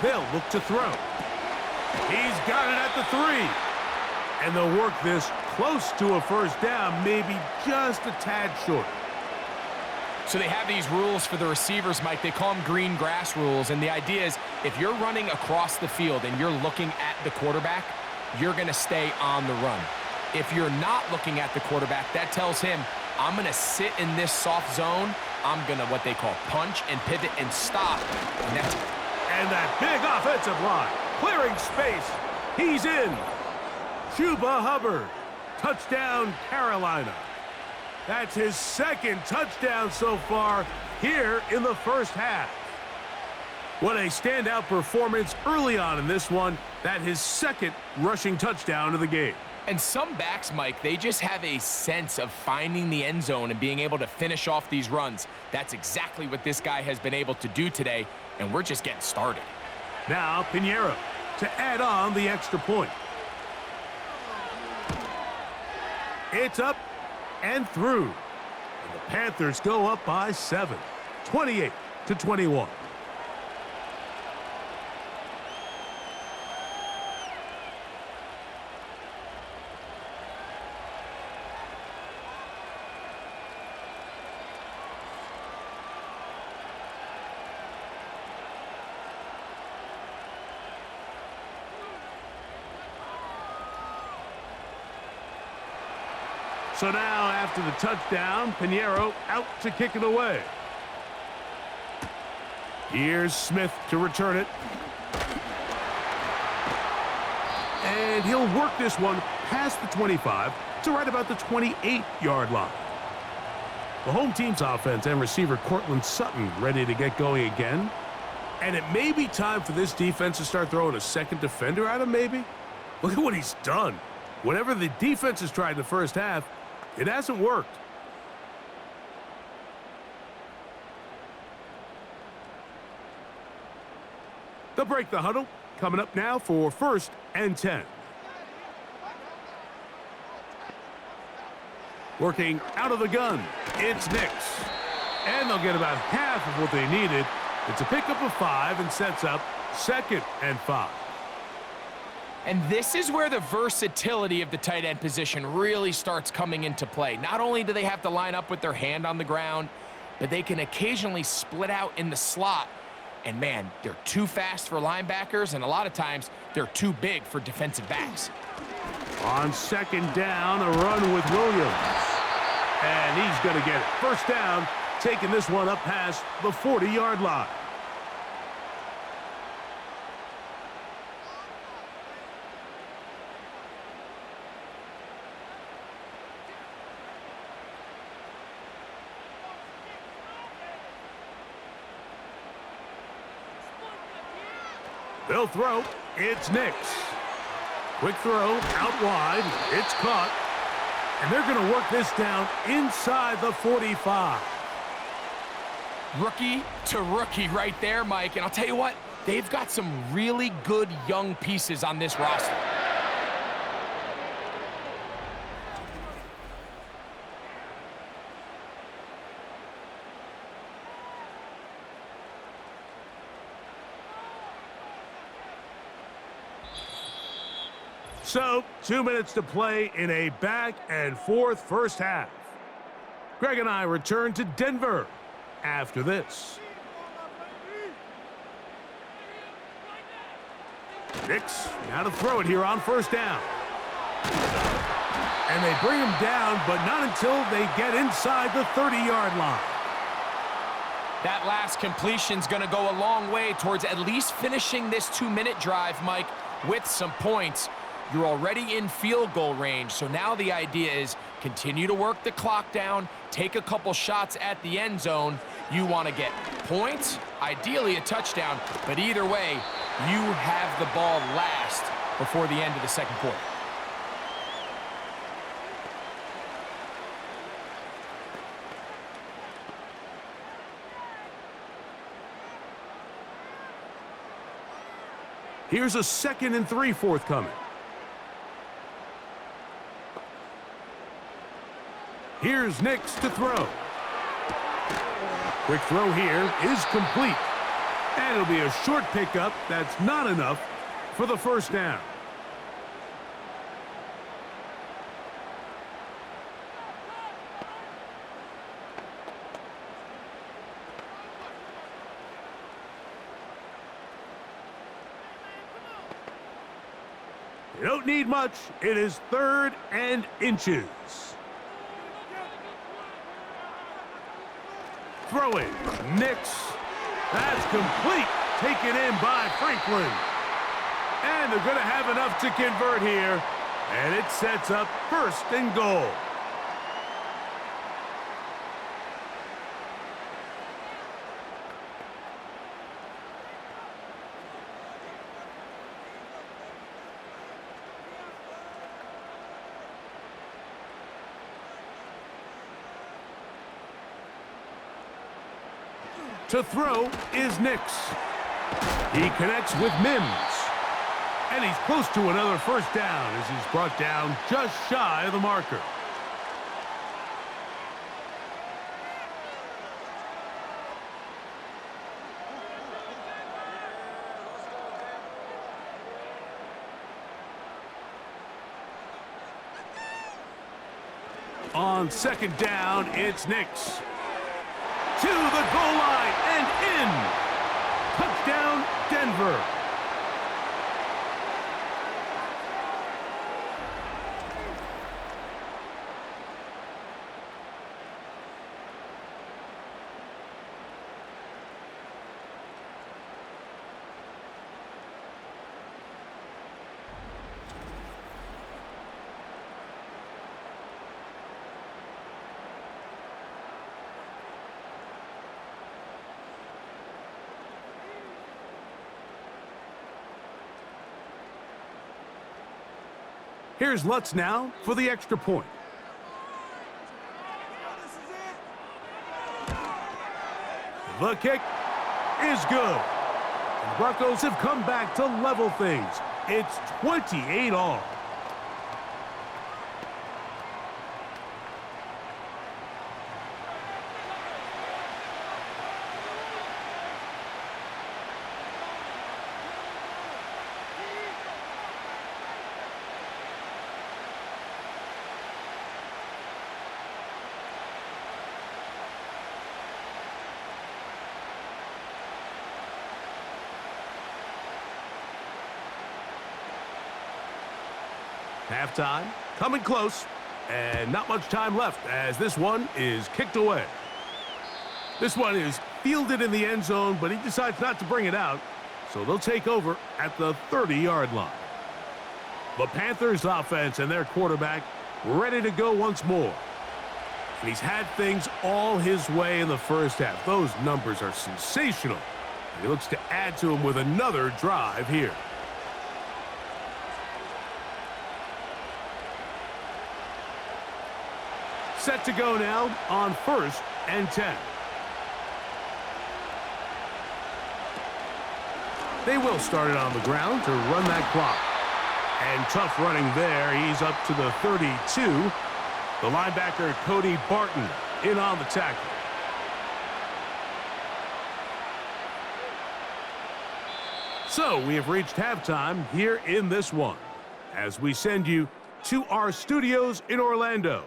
They'll look to throw. He's got it at the 3. And they'll work this close to a first down, maybe just a tad short. So they have these rules for the receivers, Mike. They call them green grass rules. And the idea is if you're running across the field and you're looking at the quarterback, you're going to stay on the run. If you're not looking at the quarterback, that tells him, I'm going to sit in this soft zone. I'm going to what they call punch and pivot and stop. And that big offensive line, clearing space. He's in. Chuba Hubbard, touchdown Carolina. That's his second touchdown so far here in the first half. What a standout performance early on in this one. That his second rushing touchdown of the game. And some backs, Mike, they just have a sense of finding the end zone and being able to finish off these runs. That's exactly what this guy has been able to do today, and we're just getting started. Now Pinheiro to add on the extra point. It's up and through. And the Panthers go up by 7, 28-21. So now, after the touchdown, Pinheiro out to kick it away. Here's Smith to return it. And he'll work this one past the 25 to right about the 28-yard line. The home team's offense and receiver Cortland Sutton ready to get going again. And it may be time for this defense to start throwing a second defender at him, maybe. Look at what he's done. Whatever the defense has tried in the first half, it hasn't worked. They'll break the huddle. Coming up now for 1st and 10. Working out of the gun, it's Nix. And they'll get about half of what they needed. It's a pickup of 5 and sets up 2nd and 5. And this is where the versatility of the tight end position really starts coming into play. Not only do they have to line up with their hand on the ground, but they can occasionally split out in the slot. And man, they're too fast for linebackers, and a lot of times they're too big for defensive backs. On 2nd down, a run with Williams. And he's going to get it. 1st down, taking this one up past the 40-yard line. They'll throw. It's Nix. Quick throw, out wide. It's caught. And they're going to work this down inside the 45. Rookie to rookie right there, Mike. And I'll tell you what, they've got some really good young pieces on this roster. So, 2 minutes to play in a back-and-forth first half. Greg and I return to Denver after this. Nix, now to throw it here on first down. And they bring him down, but not until they get inside the 30-yard line. That last completion's going to go a long way towards at least finishing this 2-minute drive, Mike, with some points. You're already in field goal range, so now the idea is continue to work the clock down, take a couple shots at the end zone. You want to get points, ideally a touchdown, but either way, you have the ball last before the end of the second quarter. Here's a 2nd and 3 forthcoming. Here's Nix to throw. Quick throw here is complete. And it'll be a short pickup that's not enough for the first down. You don't need much. It is 3rd and inches. Throwing, Nix. That's complete. Taken in by Franklin. And they're going to have enough to convert here. And it sets up 1st and goal. To throw is Nix. He connects with Mims. And he's close to another first down as he's brought down just shy of the marker. On 2nd down, it's Nix. To the goal line and in. Touchdown, Denver. Here's Lutz now for the extra point. The kick is good. And the Broncos have come back to level things. It's 28 all. Halftime, coming close, and not much time left as this one is kicked away. This one is fielded in the end zone, but he decides not to bring it out, so they'll take over at the 30-yard line. The Panthers offense and their quarterback ready to go once more. And he's had things all his way in the first half. Those numbers are sensational. And he looks to add to them with another drive here. Set to go now on 1st and 10. They will start it on the ground to run that clock. And tough running there. He's up to the 32. The linebacker, Cody Barton, in on the tackle. So we have reached halftime here in this one, as we send you to our studios in Orlando.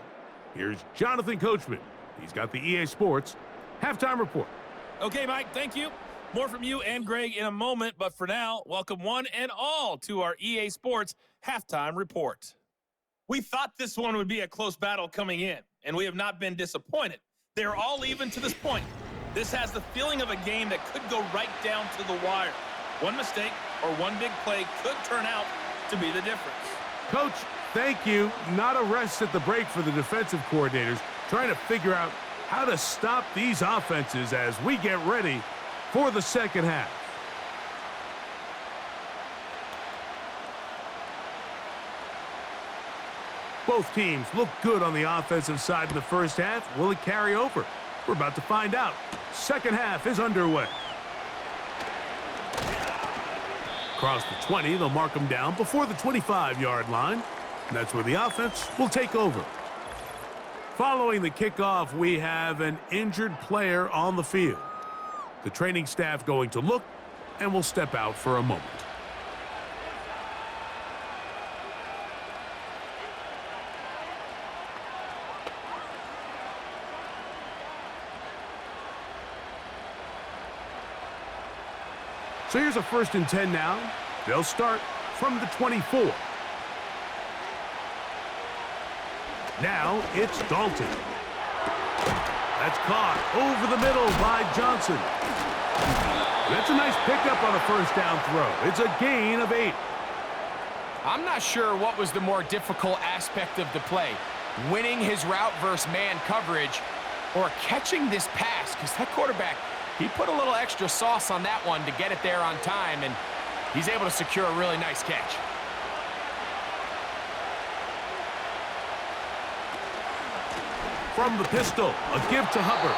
Here's Jonathan Coachman. He's got the EA Sports halftime report. Okay, Mike, thank you. More from you and Greg in a moment, but for now, welcome one and all to our EA Sports halftime report. We thought this one would be a close battle coming in, and we have not been disappointed. They're all even to this point. This has the feeling of a game that could go right down to the wire. One mistake or one big play could turn out to be the difference. Coach, thank you. Not a rest at the break for the defensive coordinators, trying to figure out how to stop these offenses as we get ready for the second half. Both teams look good on the offensive side in the first half. Will it carry over? We're about to find out. Second half is underway. Across the 20, they'll mark them down before the 25-yard line. And that's where the offense will take over. Following the kickoff, we have an injured player on the field. The training staff going to look, and will step out for a moment. So here's a 1st and 10 now. They'll start from the 24. Now it's Dalton. That's caught over the middle by Johnson. That's a nice pickup on a 1st down throw. It's a gain of 8. I'm not sure what was the more difficult aspect of the play, winning his route versus man coverage or catching this pass, because that quarterback, he put a little extra sauce on that one to get it there on time, and he's able to secure a really nice catch. From the pistol, a give to Hubbard.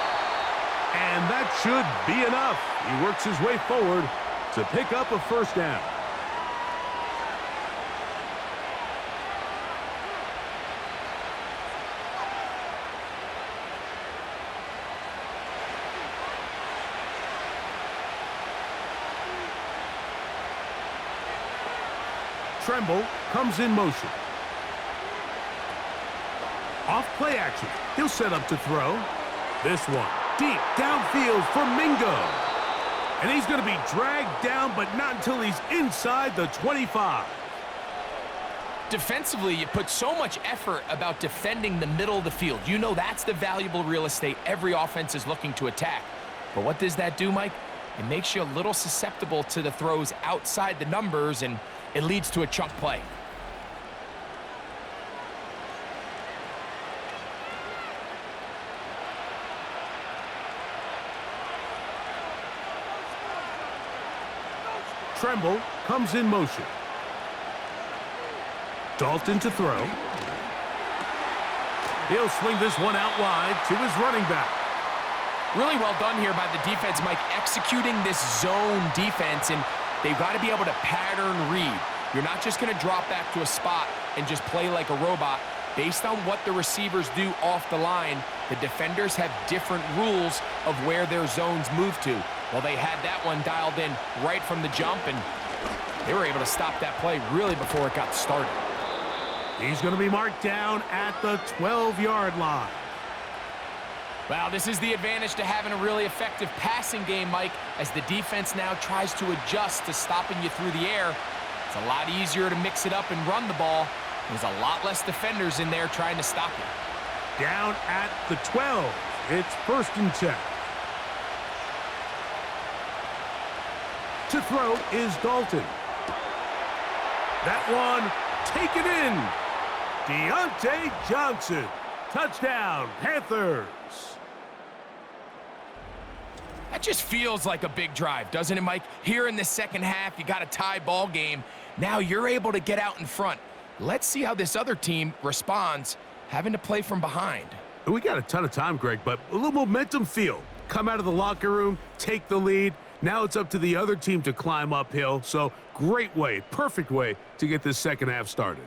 And that should be enough. He works his way forward to pick up a 1st down. Tremble comes in motion. Off play action. He'll set up to throw. This one deep downfield for Mingo. And he's going to be dragged down, but not until he's inside the 25. Defensively, you put so much effort about defending the middle of the field. You know that's the valuable real estate every offense is looking to attack. But what does that do, Mike? It makes you a little susceptible to the throws outside the numbers, and it leads to a chunk play. Tremble comes in motion. Dalton to throw. He'll swing this one out wide to his running back. Really well done here by the defense, Mike, executing this zone defense, and they've got to be able to pattern read. You're not just going to drop back to a spot and just play like a robot. Based on what the receivers do off the line, the defenders have different rules of where their zones move to. Well, they had that one dialed in right from the jump, and they were able to stop that play really before it got started. He's going to be marked down at the 12-yard line. Well, this is the advantage to having a really effective passing game, Mike, as the defense now tries to adjust to stopping you through the air. It's a lot easier to mix it up and run the ball. There's a lot less defenders in there trying to stop you. Down at the 12. It's 1st and 10. To throw is Dalton. That one taken in. Deontay Johnson. Touchdown, Panthers. That just feels like a big drive, doesn't it, Mike? Here in the second half, you got a tie ball game. Now you're able to get out in front. Let's see how this other team responds, having to play from behind. We got a ton of time, Greg, but a little momentum feel. Come out of the locker room, take the lead. Now it's up to the other team to climb uphill. So great way, perfect way to get this second half started.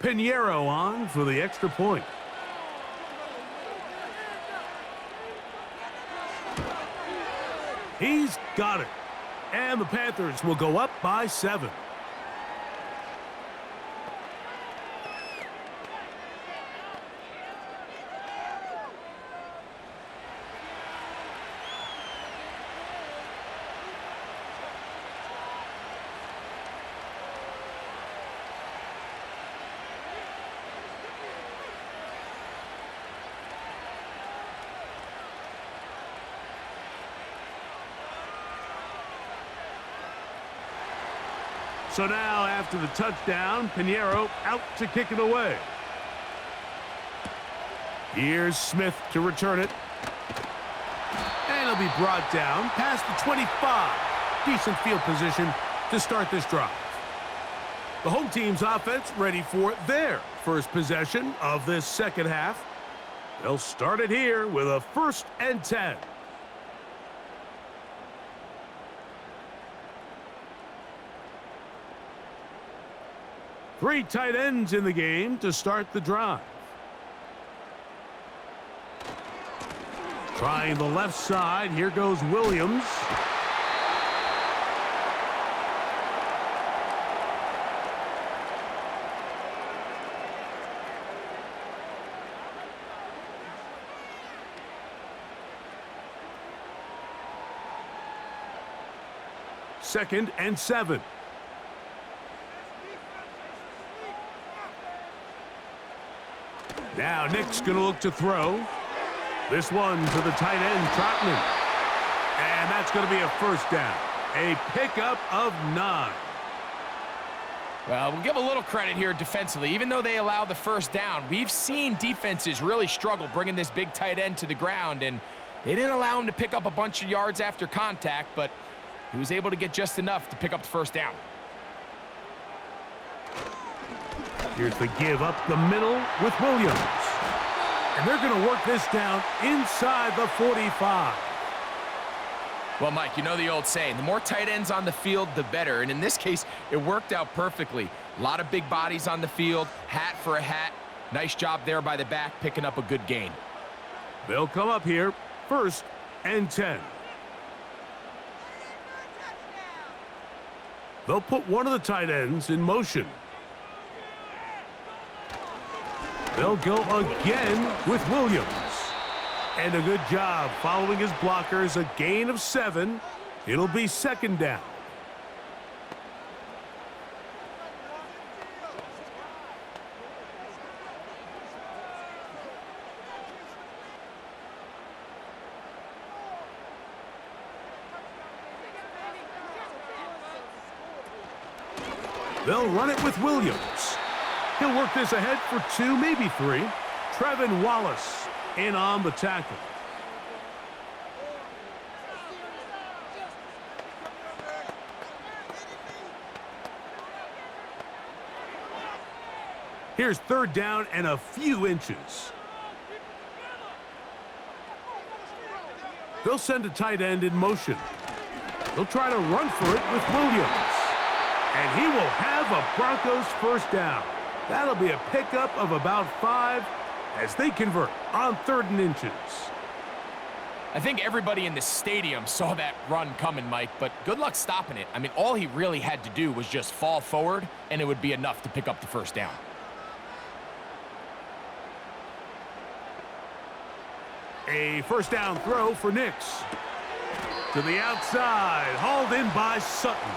Pinheiro on for the extra point. He's got it. And the Panthers will go up by 7. So now, after the touchdown, Pinheiro out to kick it away. Here's Smith to return it. And it'll be brought down past the 25. Decent field position to start this drive. The home team's offense ready for their first possession of this second half. They'll start it here with a 1st and 10. Three tight ends in the game to start the drive. Trying the left side. Here goes Williams. Second and 7. Now Nick's going to look to throw. This one to the tight end, Trotman. And that's going to be a first down. A pickup of 9. Well, we'll give a little credit here defensively. Even though they allow the first down, we've seen defenses really struggle bringing this big tight end to the ground, and they didn't allow him to pick up a bunch of yards after contact, but he was able to get just enough to pick up the first down. Here's the give up the middle with Williams. And they're going to work this down inside the 45. Well, Mike, you know the old saying, the more tight ends on the field, the better. And in this case, it worked out perfectly. A lot of big bodies on the field, hat for a hat. Nice job there by the back, picking up a good gain. They'll come up here, 1st and 10. They'll put one of the tight ends in motion. They'll go again with Williams. And a good job following his blockers, a gain of 7. It'll be 2nd down. They'll run it with Williams. He'll work this ahead for 2, maybe 3. Trevin Wallace in on the tackle. Here's 3rd down and a few inches. They'll send a tight end in motion. They'll try to run for it with Williams. And he will have a Broncos first down. That'll be a pickup of about 5 as they convert on 3rd and inches. I think everybody in the stadium saw that run coming, Mike, but good luck stopping it. I mean, all he really had to do was just fall forward, and it would be enough to pick up the first down. A first down throw for Nix. To the outside, hauled in by Sutton.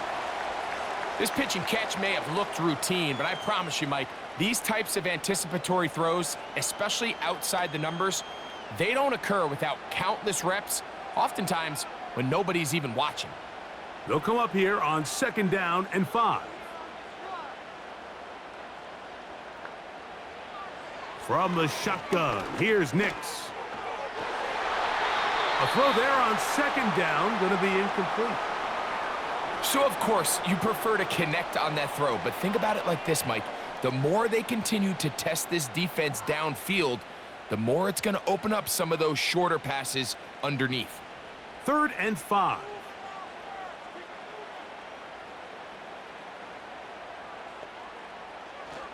This pitch and catch may have looked routine, but I promise you, Mike, these types of anticipatory throws, especially outside the numbers, they don't occur without countless reps, oftentimes when nobody's even watching. They'll come up here on 2nd down and 5. From the shotgun, here's Nix. A throw there on 2nd down, going to be incomplete. So, of course, you prefer to connect on that throw, but think about it like this, Mike. The more they continue to test this defense downfield, the more it's going to open up some of those shorter passes underneath. 3rd and 5.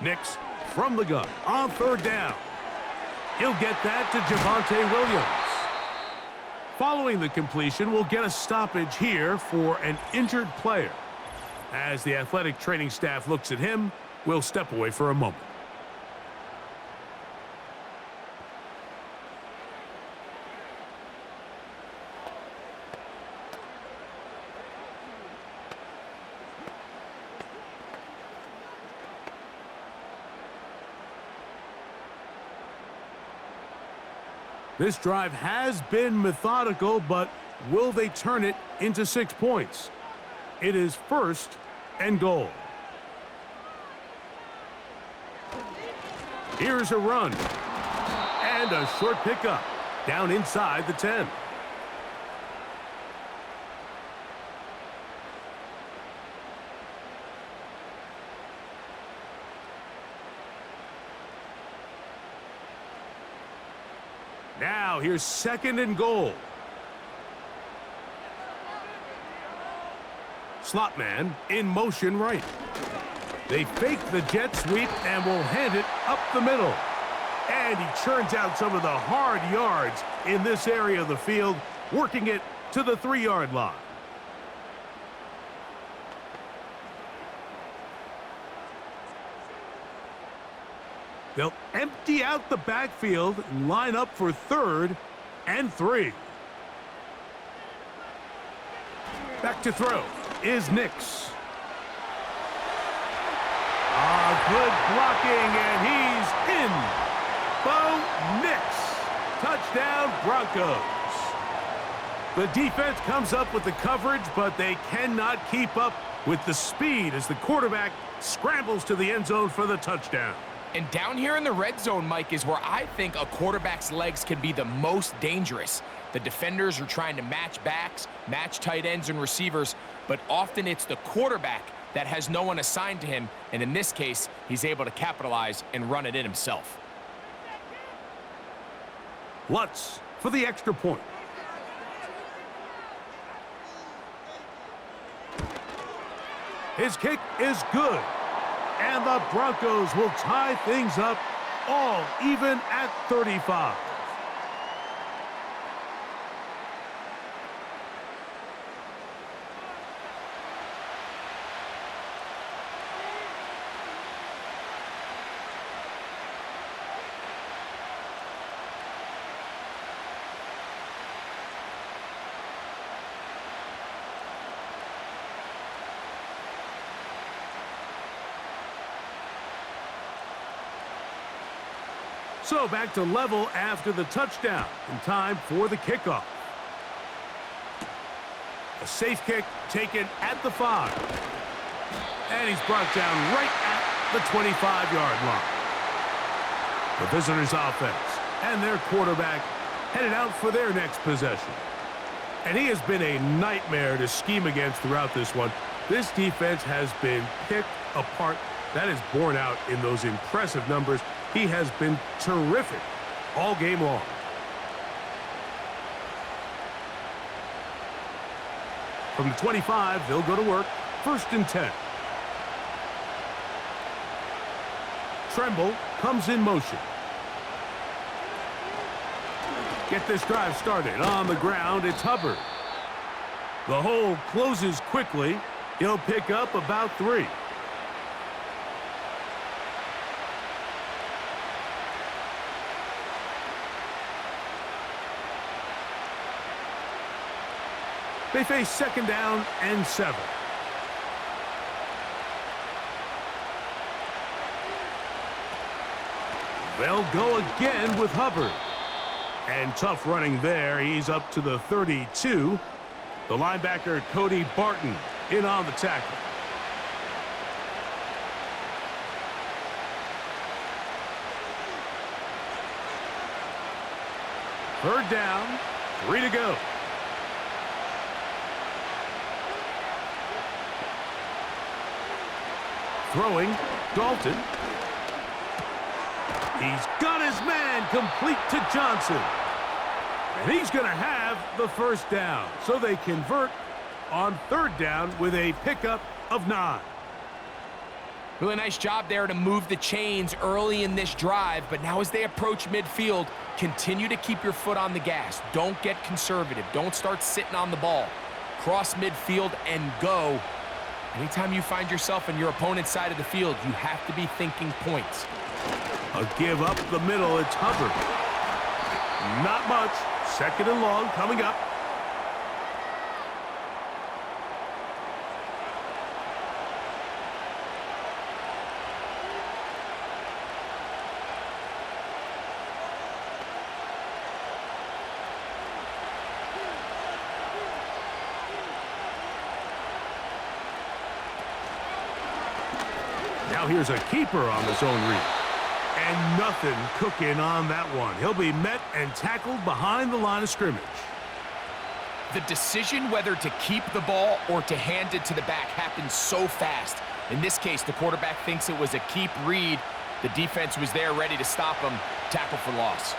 Nix from the gun on 3rd down. He'll get that to Javonte Williams. Following the completion, we'll get a stoppage here for an injured player. As the athletic training staff looks at him, we'll step away for a moment. This drive has been methodical, but will they turn it into 6 points? It is 1st and goal. Here's a run. And a short pickup down inside the 10. Now here's 2nd and goal. Slot man in motion right. They fake the jet sweep and will hand it up the middle. And he churns out some of the hard yards in this area of the field, working it to the 3-yard line. They'll empty out the backfield and line up for 3rd and 3. Back to throw is Nix. Good blocking, and he's in. Bo Nix. Touchdown, Broncos. The defense comes up with the coverage, but they cannot keep up with the speed as the quarterback scrambles to the end zone for the touchdown. And down here in the red zone, Mike, is where I think a quarterback's legs can be the most dangerous. The defenders are trying to match backs, match tight ends and receivers, but often it's the quarterback that has no one assigned to him, and in this case, he's able to capitalize and run it in himself. Lutz for the extra point. His kick is good. And the Broncos will tie things up all even at 35. So back to level after the touchdown, in time for the kickoff. A safe kick taken at the 5. And he's brought down right at the 25-yard line. The visitors' offense and their quarterback headed out for their next possession. And he has been a nightmare to scheme against throughout this one. This defense has been picked apart. That is borne out in those impressive numbers. He has been terrific all game long. From the 25, they'll go to work. 1st and 10. Tremble comes in motion. Get this drive started. On the ground, it's Hubbard. The hole closes quickly. He'll pick up about 3. They face 2nd down and 7. They'll go again with Hubbard. And tough running there. He's up to the 32. The linebacker, Cody Barton, in on the tackle. Third down, 3 to go. Throwing, Dalton. He's got his man complete to Johnson. And he's going to have the first down. So they convert on third down with a pickup of 9. Really nice job there to move the chains early in this drive, but now as they approach midfield, continue to keep your foot on the gas. Don't get conservative. Don't start sitting on the ball. Cross midfield and go. Anytime you find yourself on your opponent's side of the field, you have to be thinking points. A give up the middle, it's Hubbard. Not much. 2nd and long coming up. Now here's a keeper on the zone read. And nothing cooking on that one. He'll be met and tackled behind the line of scrimmage. The decision whether to keep the ball or to hand it to the back happens so fast. In this case, the quarterback thinks it was a keep read. The defense was there ready to stop him. Tackle for loss.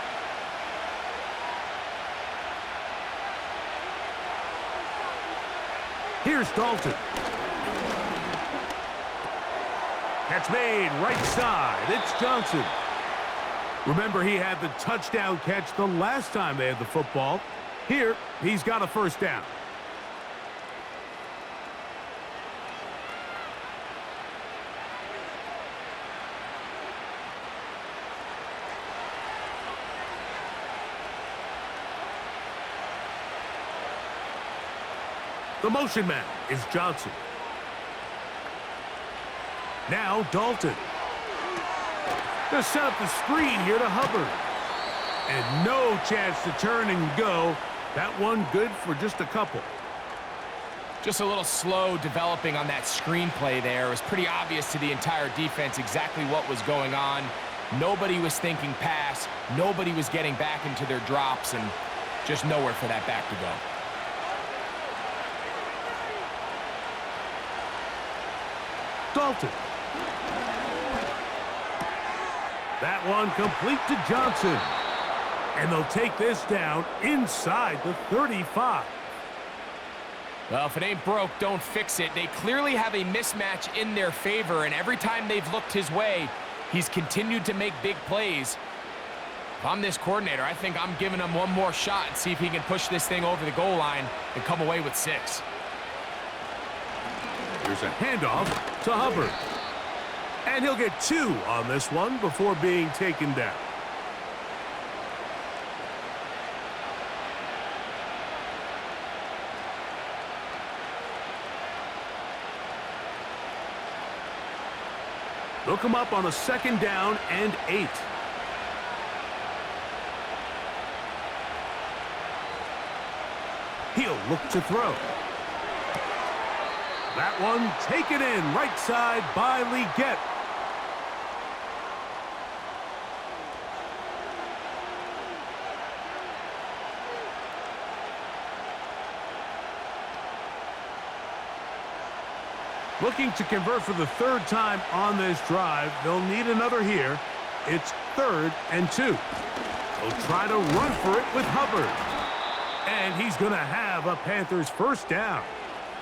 Here's Dalton. Catch made, right side. It's Johnson. Remember, he had the touchdown catch the last time they had the football. Here, he's got a first down. The motion man is Johnson. Now Dalton. They'll set up the screen here to Hubbard. And no chance to turn and go. That one good for just a couple. Just a little slow developing on that screenplay there. It was pretty obvious to the entire defense exactly what was going on. Nobody was thinking pass. Nobody was getting back into their drops, and just nowhere for that back to go. Dalton. That one complete to Johnson. And they'll take this down inside the 35. Well, if it ain't broke, don't fix it. They clearly have a mismatch in their favor, and every time they've looked his way, he's continued to make big plays. If I'm this coordinator, I think I'm giving him one more shot and see if he can push this thing over the goal line and come away with 6. Here's a handoff to Hubbard. And he'll get 2 on this one before being taken down. They'll come up on a 2nd down and 8. He'll look to throw. That one taken in right side by Leggett. Looking to convert for the 3rd time on this drive. They'll need another here. It's 3rd and 2. They'll try to run for it with Hubbard. And he's going to have a Panthers first down.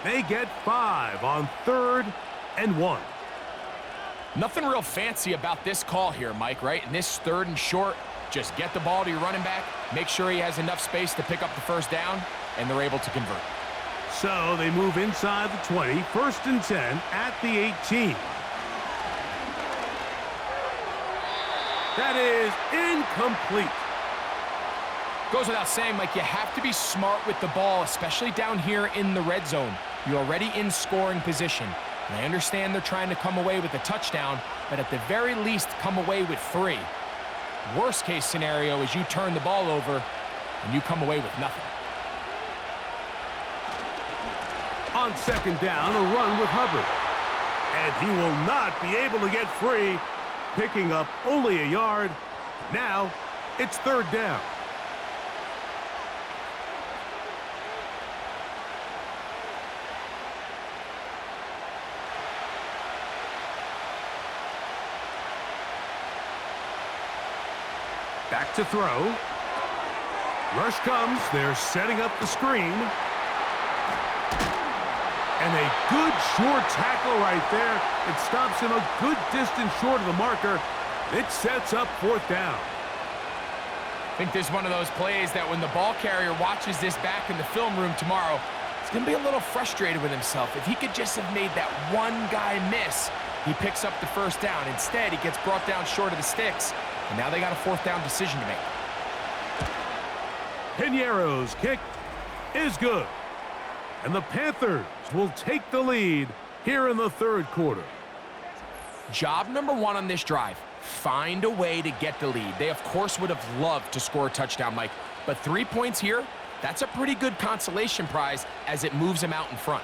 They get 5 on 3rd and 1. Nothing real fancy about this call here, Mike, right? In this 3rd and short, just get the ball to your running back, make sure he has enough space to pick up the first down, and they're able to convert. So they move inside the 20, 1st and 10 at the 18. That is incomplete. Goes without saying, Mike, you have to be smart with the ball, especially down here in the red zone. You're already in scoring position. And I understand they're trying to come away with a touchdown, but at the very least, come away with 3. Worst case scenario is you turn the ball over and you come away with nothing. On 2nd down, a run with Hubbard. And he will not be able to get free, picking up only a yard. Now, it's 3rd down. Back to throw. Rush comes. They're setting up the screen. And a good short tackle right there. It stops him a good distance short of the marker. It sets up 4th down. I think this is one of those plays that when the ball carrier watches this back in the film room tomorrow, he's going to be a little frustrated with himself. If he could just have made that one guy miss, he picks up the 1st down. Instead, he gets brought down short of the sticks, and now they got a 4th down decision to make. Piñeiro's kick is good. And the Panthers will take the lead here in the 3rd quarter. Job number 1 on this drive, find a way to get the lead. They, of course, would have loved to score a touchdown, Mike. But 3 points here, that's a pretty good consolation prize as it moves them out in front.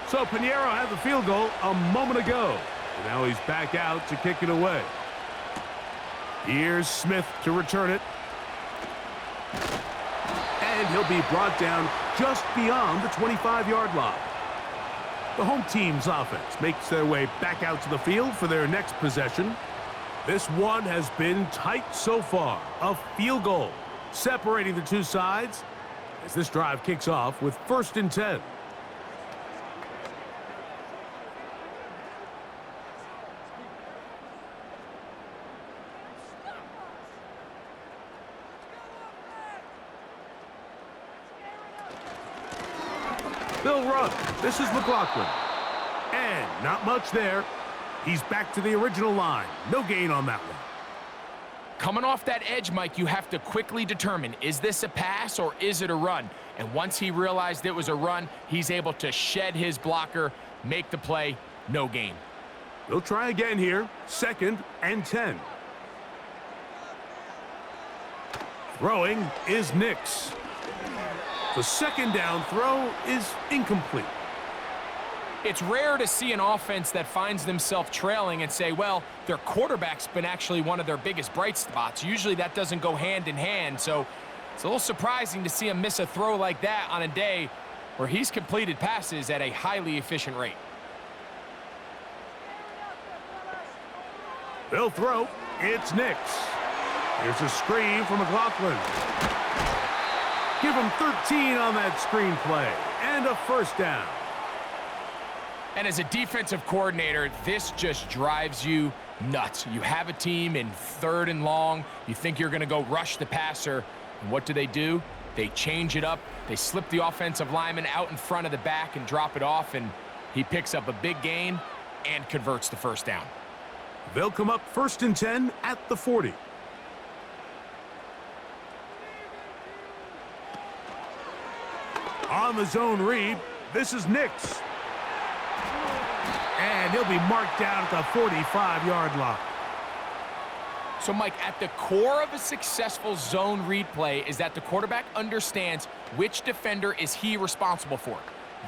So Piñeiro had the field goal a moment ago. And now he's back out to kick it away. Here's Smith to return it. And he'll be brought down just beyond the 25-yard line. The home team's offense makes their way back out to the field for their next possession. This one has been tight so far. A field goal separating the two sides as this drive kicks off with 1st and 10. They'll run. This is McLaughlin. And not much there. He's back to the original line. No gain on that one. Coming off that edge, Mike, you have to quickly determine, is this a pass or is it a run? And once he realized it was a run, he's able to shed his blocker, make the play, no gain. They'll try again here. 2nd and 10. Throwing is Nix. The 2nd down throw is incomplete. It's rare to see an offense that finds themselves trailing and say, well, their quarterback's been actually one of their biggest bright spots. Usually that doesn't go hand in hand, so it's a little surprising to see him miss a throw like that on a day where he's completed passes at a highly efficient rate. They'll throw. It's Nix. Here's a screen from McLaughlin. Give him 13 on that screen play. And a 1st down. And as a defensive coordinator, this just drives you nuts. You have a team in 3rd and long. You think you're going to go rush the passer. And what do? They change it up. They slip the offensive lineman out in front of the back and drop it off. And he picks up a big gain and converts the 1st down. They'll come up 1st and 10 at the 40. On the zone read, this is Nix. And he'll be marked down at the 45-yard line. So, Mike, at the core of a successful zone read play is that the quarterback understands which defender is he responsible for.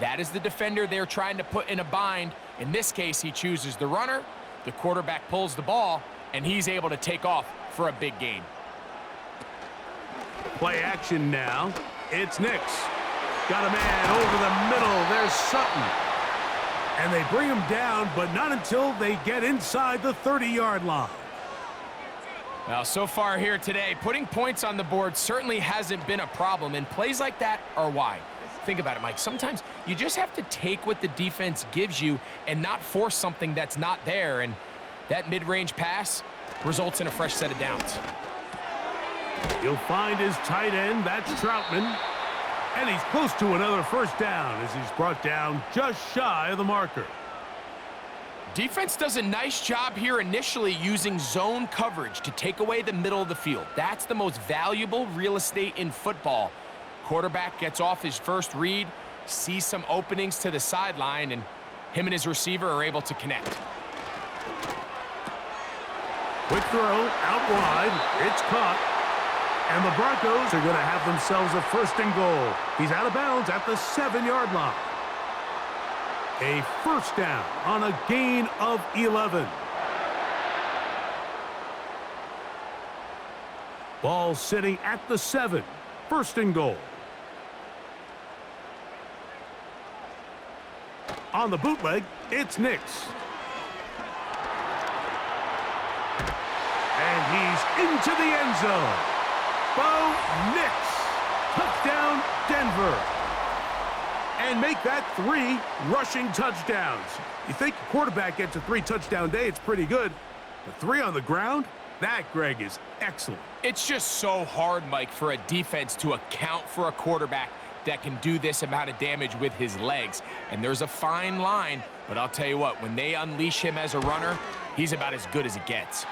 That is the defender they're trying to put in a bind. In this case, he chooses the runner. The quarterback pulls the ball, and he's able to take off for a big gain. Play action now. It's Nix. Got a man over the middle. There's Sutton. And they bring him down, but not until they get inside the 30-yard line. Well, so far here today, putting points on the board certainly hasn't been a problem, and plays like that are why. Think about it, Mike. Sometimes you just have to take what the defense gives you and not force something that's not there, and that mid-range pass results in a fresh set of downs. He'll find his tight end. That's Troutman. And he's close to another 1st down as he's brought down just shy of the marker. Defense does a nice job here initially using zone coverage to take away the middle of the field. That's the most valuable real estate in football. Quarterback gets off his first read, sees some openings to the sideline, and him and his receiver are able to connect. Quick throw out wide. It's caught. And the Broncos are going to have themselves a 1st and goal. He's out of bounds at the 7-yard line. A 1st down on a gain of 11. Ball sitting at the 7. 1st and goal. On the bootleg, it's Nix. And he's into the end zone. Bo Nix. Touchdown, Denver. And make that 3 rushing touchdowns. You think a quarterback gets a 3-touchdown day, it's pretty good. But 3 on the ground? That, Greg, is excellent. It's just so hard, Mike, for a defense to account for a quarterback that can do this amount of damage with his legs. And there's a fine line, but I'll tell you what, when they unleash him as a runner, he's about as good as it gets.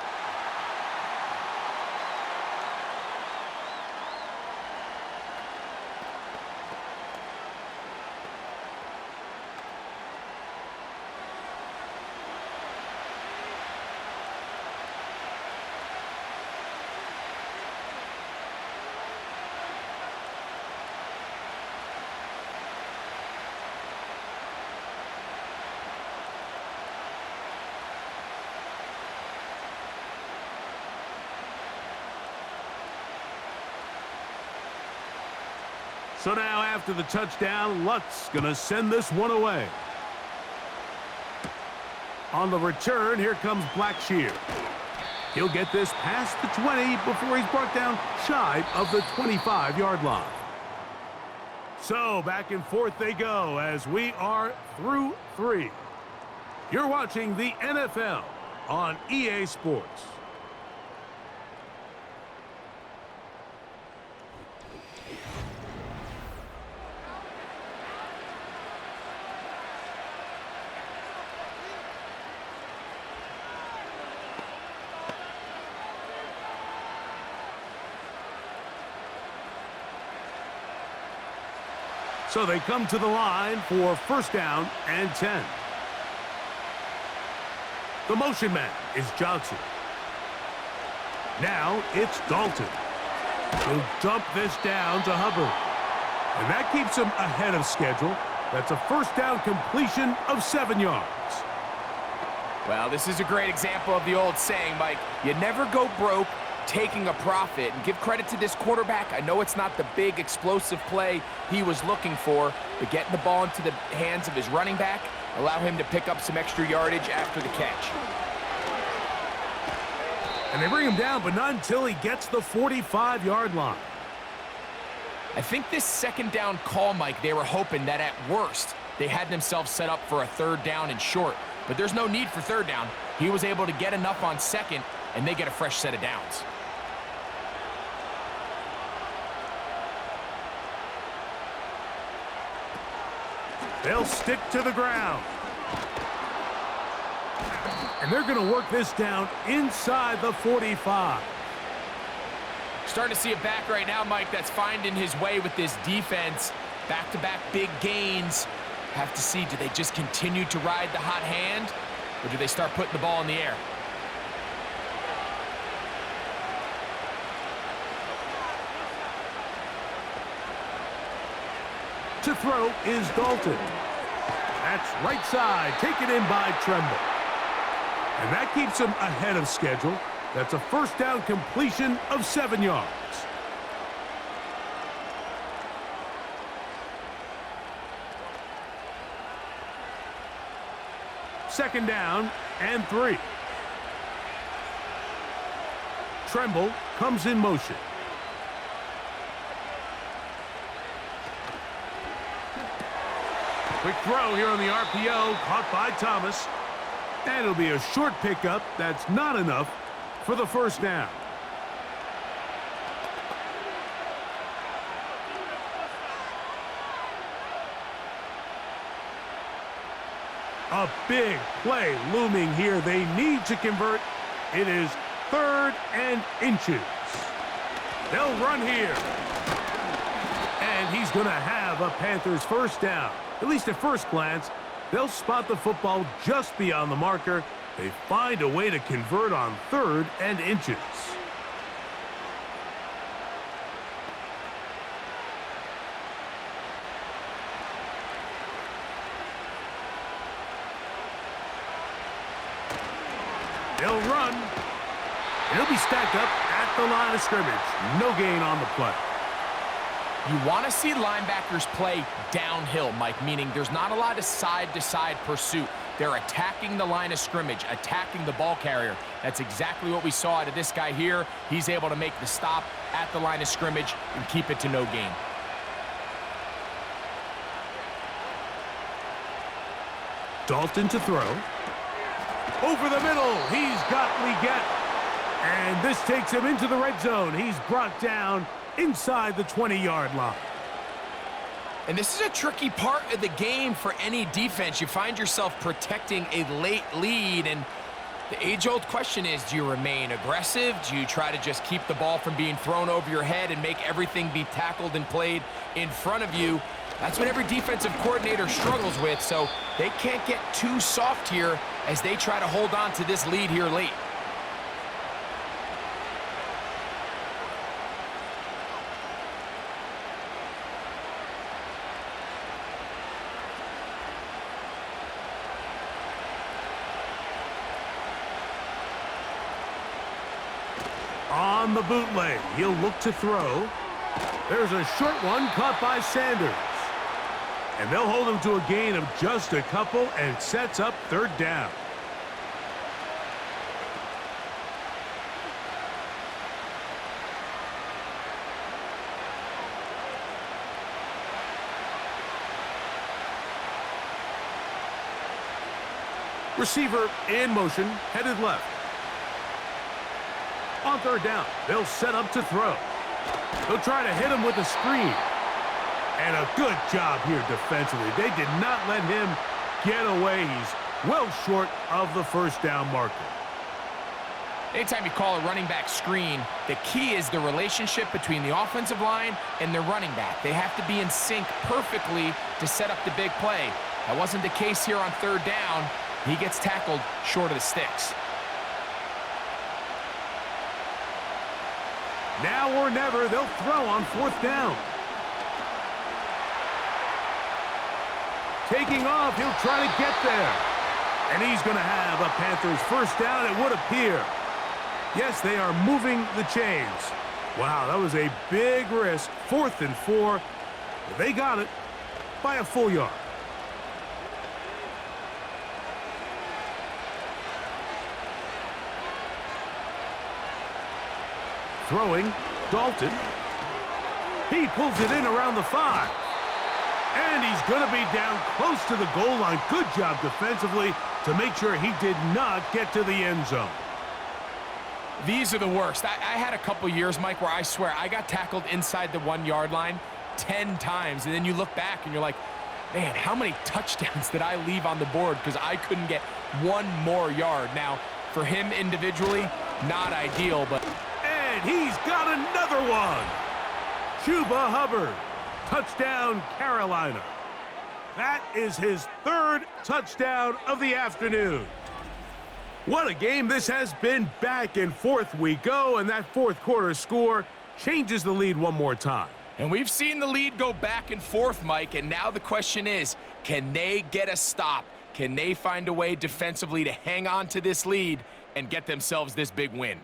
So now after the touchdown, Luck's going to send this one away. On the return, here comes Blackshear. He'll get this past the 20 before he's brought down shy of the 25-yard line. So back and forth they go as we are through 3. You're watching the NFL on EA Sports. So they come to the line for first down and 10. The motion man is Johnson. Now it's Dalton. He'll dump this down to Hubbard. And that keeps him ahead of schedule. That's a first down completion of 7 yards. Well, this is a great example of the old saying, Mike, you never go broke taking a profit. And give credit to this quarterback. I know it's not the big explosive play he was looking for, but getting the ball into the hands of his running back, allow him to pick up some extra yardage after the catch. And they bring him down, but not until he gets the 45-yard line. I think this second down call, Mike, they were hoping that at worst they had themselves set up for a third down and short. But there's no need for third down. He was able to get enough on second, and they get a fresh set of downs. They'll stick to the ground. And they're going to work this down inside the 45. Starting to see a back right now, Mike, that's finding his way with this defense. Back-to-back big gains. Have to see, do they just continue to ride the hot hand, or do they start putting the ball in the air? To throw is Dalton. That's right side, taken in by Tremble. And that keeps him ahead of schedule. That's a first down completion of 7 yards. Second down and 3. Tremble comes in motion. Quick throw here on the RPO, caught by Thomas. And it'll be a short pickup. That's not enough for the first down. A big play looming here. They need to convert. It is 3rd and inches. They'll run here. And he's going to have a Panthers first down. At least at first glance, they'll spot the football just beyond the marker. They find a way to convert on 3rd and inches. They'll run. He'll be stacked up at the line of scrimmage. No gain on the play. You want to see linebackers play downhill, Mike, meaning there's not a lot of side-to-side pursuit. They're attacking the line of scrimmage, attacking the ball carrier. That's exactly what we saw out of this guy here. He's able to make the stop at the line of scrimmage and keep it to no gain. Dalton to throw. Over the middle, he's got Leggett. And this takes him into the red zone. He's brought down inside the 20-yard line. And this is a tricky part of the game for any defense. You find yourself protecting a late lead, and the age-old question is, do you remain aggressive? Do you try to just keep the ball from being thrown over your head and make everything be tackled and played in front of you? That's what every defensive coordinator struggles with, so they can't get too soft here as they try to hold on to this lead here late. On the bootleg, he'll look to throw. There's a short one caught by Sanders. And they'll hold him to a gain of just a couple, and sets up third down. Receiver in motion, headed left. On third down, they'll set up to throw. They'll try to hit him with a screen. And a good job here defensively. They did not let him get away. He's well short of the first down marker. Anytime you call a running back screen, the key is the relationship between the offensive line and their running back. They have to be in sync perfectly to set up the big play. That wasn't the case here on third down. He gets tackled short of the sticks. Now or never, they'll throw on fourth down. Taking off, he'll try to get there. And he's going to have a Panthers first down, it would appear. Yes, they are moving the chains. Wow, that was a big risk. 4th and 4. They got it by a full yard. Throwing, Dalton. He pulls it in around the 5. And he's going to be down close to the goal line. Good job defensively to make sure he did not get to the end zone. These are the worst. I had a couple years, Mike, where I swear I got tackled inside the 1-yard line 10 times. And then you look back and you're like, man, how many touchdowns did I leave on the board because I couldn't get one more yard? Now, for him individually, not ideal, but... And he's got another one. Chuba Hubbard. Touchdown, Carolina. That is his 3rd touchdown of the afternoon. What a game this has been. Back and forth we go, and that 4th quarter score changes the lead one more time. And we've seen the lead go back and forth, Mike, and now the question is, can they get a stop? Can they find a way defensively to hang on to this lead and get themselves this big win?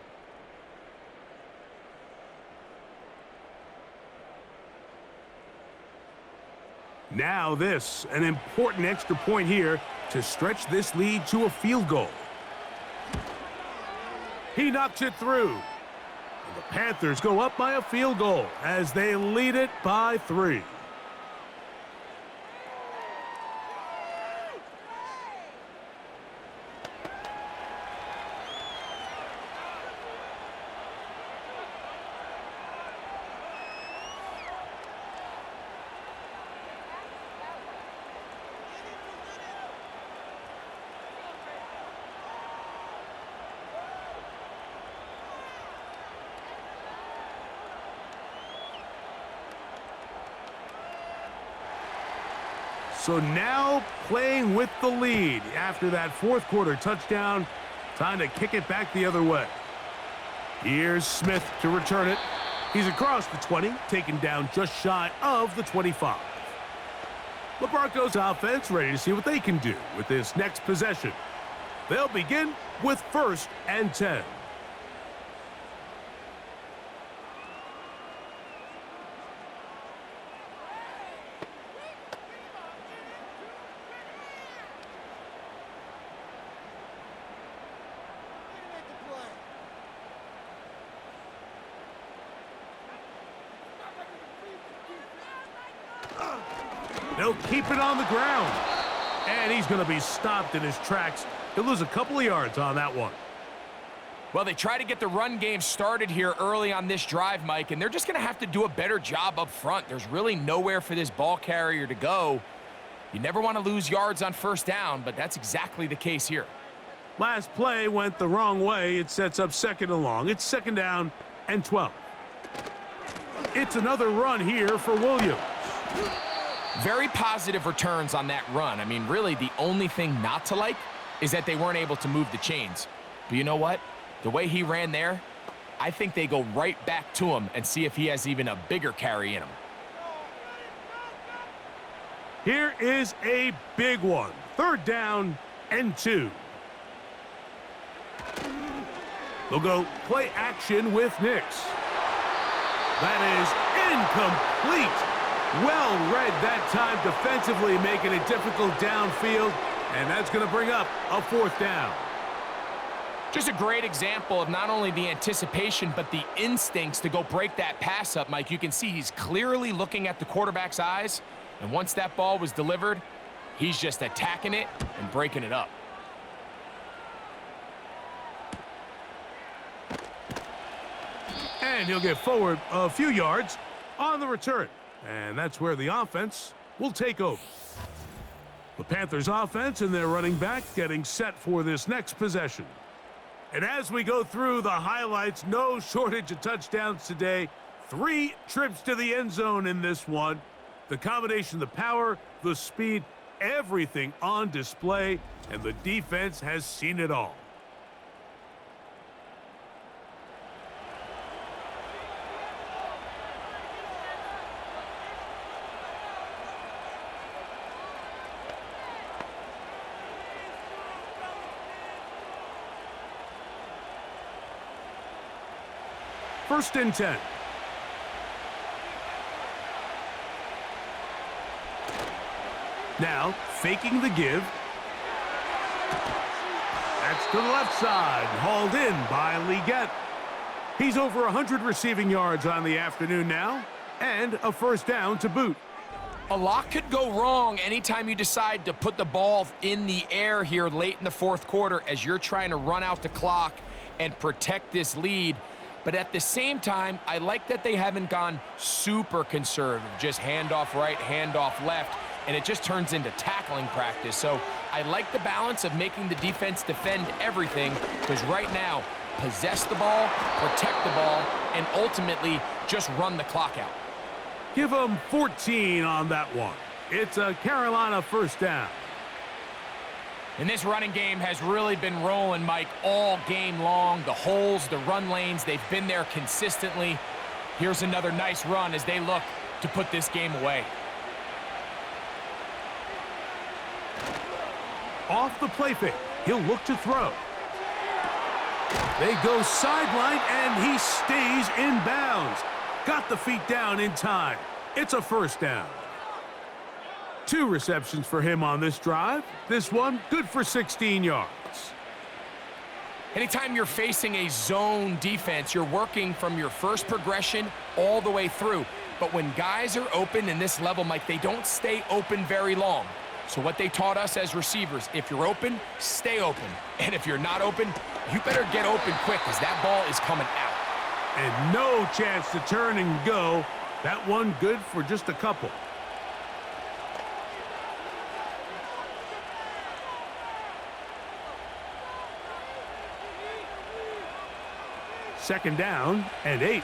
Now this, an important extra point here to stretch this lead to a field goal. He knocks it through. And the Panthers go up by a field goal as they lead it by 3. So now playing with the lead after that 4th quarter touchdown. Time to kick it back the other way. Here's Smith to return it. He's across the 20, taken down just shy of the 25. The Broncos offense ready to see what they can do with this next possession. They'll begin with 1st and 10. They'll keep it on the ground. And he's going to be stopped in his tracks. He'll lose a couple of yards on that one. Well, they try to get the run game started here early on this drive, Mike, and they're just going to have to do a better job up front. There's really nowhere for this ball carrier to go. You never want to lose yards on first down, but that's exactly the case here. Last play went the wrong way. It sets up 2nd and long. It's 2nd down and 12. It's another run here for Williams. Very positive returns on that run. I mean, really, the only thing not to like is that they weren't able to move the chains. But you know what? The way he ran there, I think they go right back to him and see if he has even a bigger carry in him. Here is a big one. 3rd down and 2. They'll go play action with Nix. That is incomplete. Well read that time defensively, making it difficult downfield, and that's going to bring up a 4th down. Just a great example of not only the anticipation, but the instincts to go break that pass up, Mike. You can see he's clearly looking at the quarterback's eyes, and once that ball was delivered, he's just attacking it and breaking it up. And he'll get forward a few yards on the return. And that's where the offense will take over. The Panthers offense and their running back getting set for this next possession. And as we go through the highlights, no shortage of touchdowns today. 3 trips to the end zone in this one. The combination, the power, the speed, everything on display, and the defense has seen it all. First and 10. Now, faking the give. That's to the left side, hauled in by Leggett. He's over 100 receiving yards on the afternoon now, and a 1st down to boot. A lot could go wrong anytime you decide to put the ball in the air here late in the 4th quarter as you're trying to run out the clock and protect this lead. But at the same time, I like that they haven't gone super conservative, just handoff right, handoff left, and it just turns into tackling practice. So I like the balance of making the defense defend everything, because right now, possess the ball, protect the ball, and ultimately just run the clock out. Give them 14 on that one. It's a Carolina 1st down. And this running game has really been rolling, Mike, all game long. The holes, the run lanes, they've been there consistently. Here's another nice run as they look to put this game away. Off the play fake, he'll look to throw. They go sideline, and he stays in bounds. Got the feet down in time. It's a 1st down. 2 receptions for him on this drive. This one, good for 16 yards. Anytime you're facing a zone defense, you're working from your first progression all the way through. But when guys are open in this level, Mike, they don't stay open very long. So what they taught us as receivers, if you're open, stay open. And if you're not open, you better get open quick, because that ball is coming out. And no chance to turn and go. That one good for just a couple. Second down and 8.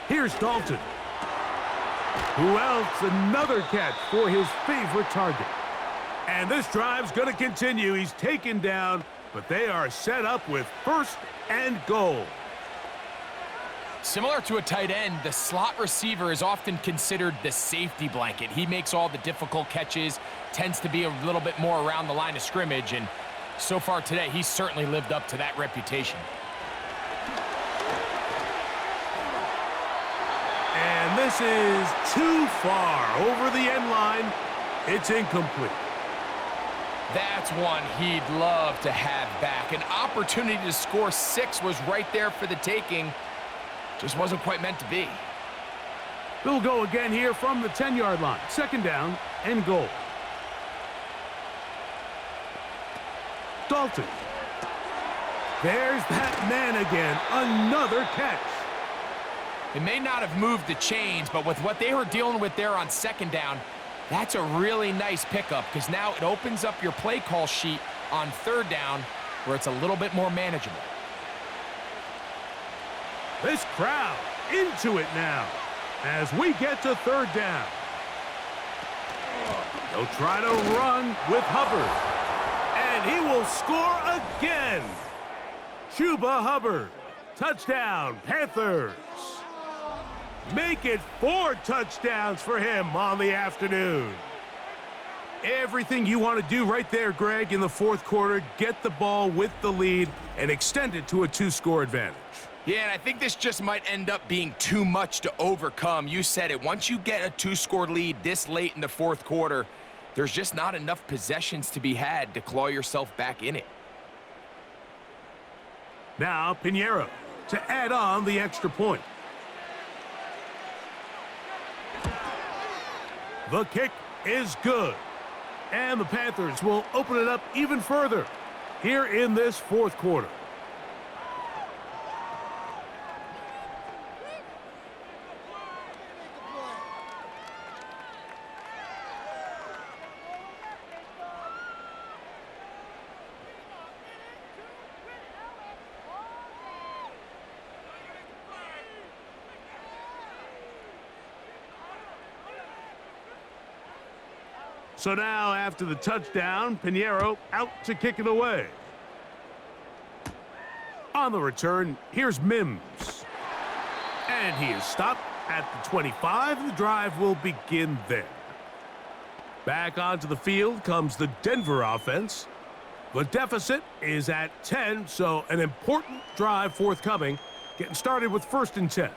Here's Dalton. Who else? Another catch for his favorite target. And this drive's going to continue. He's taken down, but they are set up with 1st and goal. Similar to a tight end, the slot receiver is often considered the safety blanket. He makes all the difficult catches, tends to be a little bit more around the line of scrimmage, and so far today, he's certainly lived up to that reputation. And this is too far over the end line. It's incomplete. That's one he'd love to have back. An opportunity to score 6 was right there for the taking, Just wasn't quite meant to be. They'll go again here from the 10-yard line. 2nd down and goal. Dalton. There's that man again. Another catch. It may not have moved the chains, but with what they were dealing with there on 2nd down, that's a really nice pickup because now it opens up your play call sheet on 3rd down where it's a little bit more manageable. This crowd into it now as we get to 3rd down. They'll try to run with Hubbard, and he will score again. Chuba Hubbard, touchdown, Panthers. Make it 4 touchdowns for him on the afternoon. Everything you want to do right there, Greg, in the 4th quarter, get the ball with the lead and extend it to a 2-score advantage. Yeah, and I think this just might end up being too much to overcome. You said it. Once you get a 2-score lead this late in the 4th quarter, there's just not enough possessions to be had to claw yourself back in it. Now, Pinheiro to add on the extra point. The kick is good. And the Panthers will open it up even further here in this 4th quarter. So now, after the touchdown, Pinheiro out to kick it away. On the return, here's Mims. And he is stopped at the 25. The drive will begin there. Back onto the field comes the Denver offense. The deficit is at 10, so an important drive forthcoming. Getting started with 1st and 10.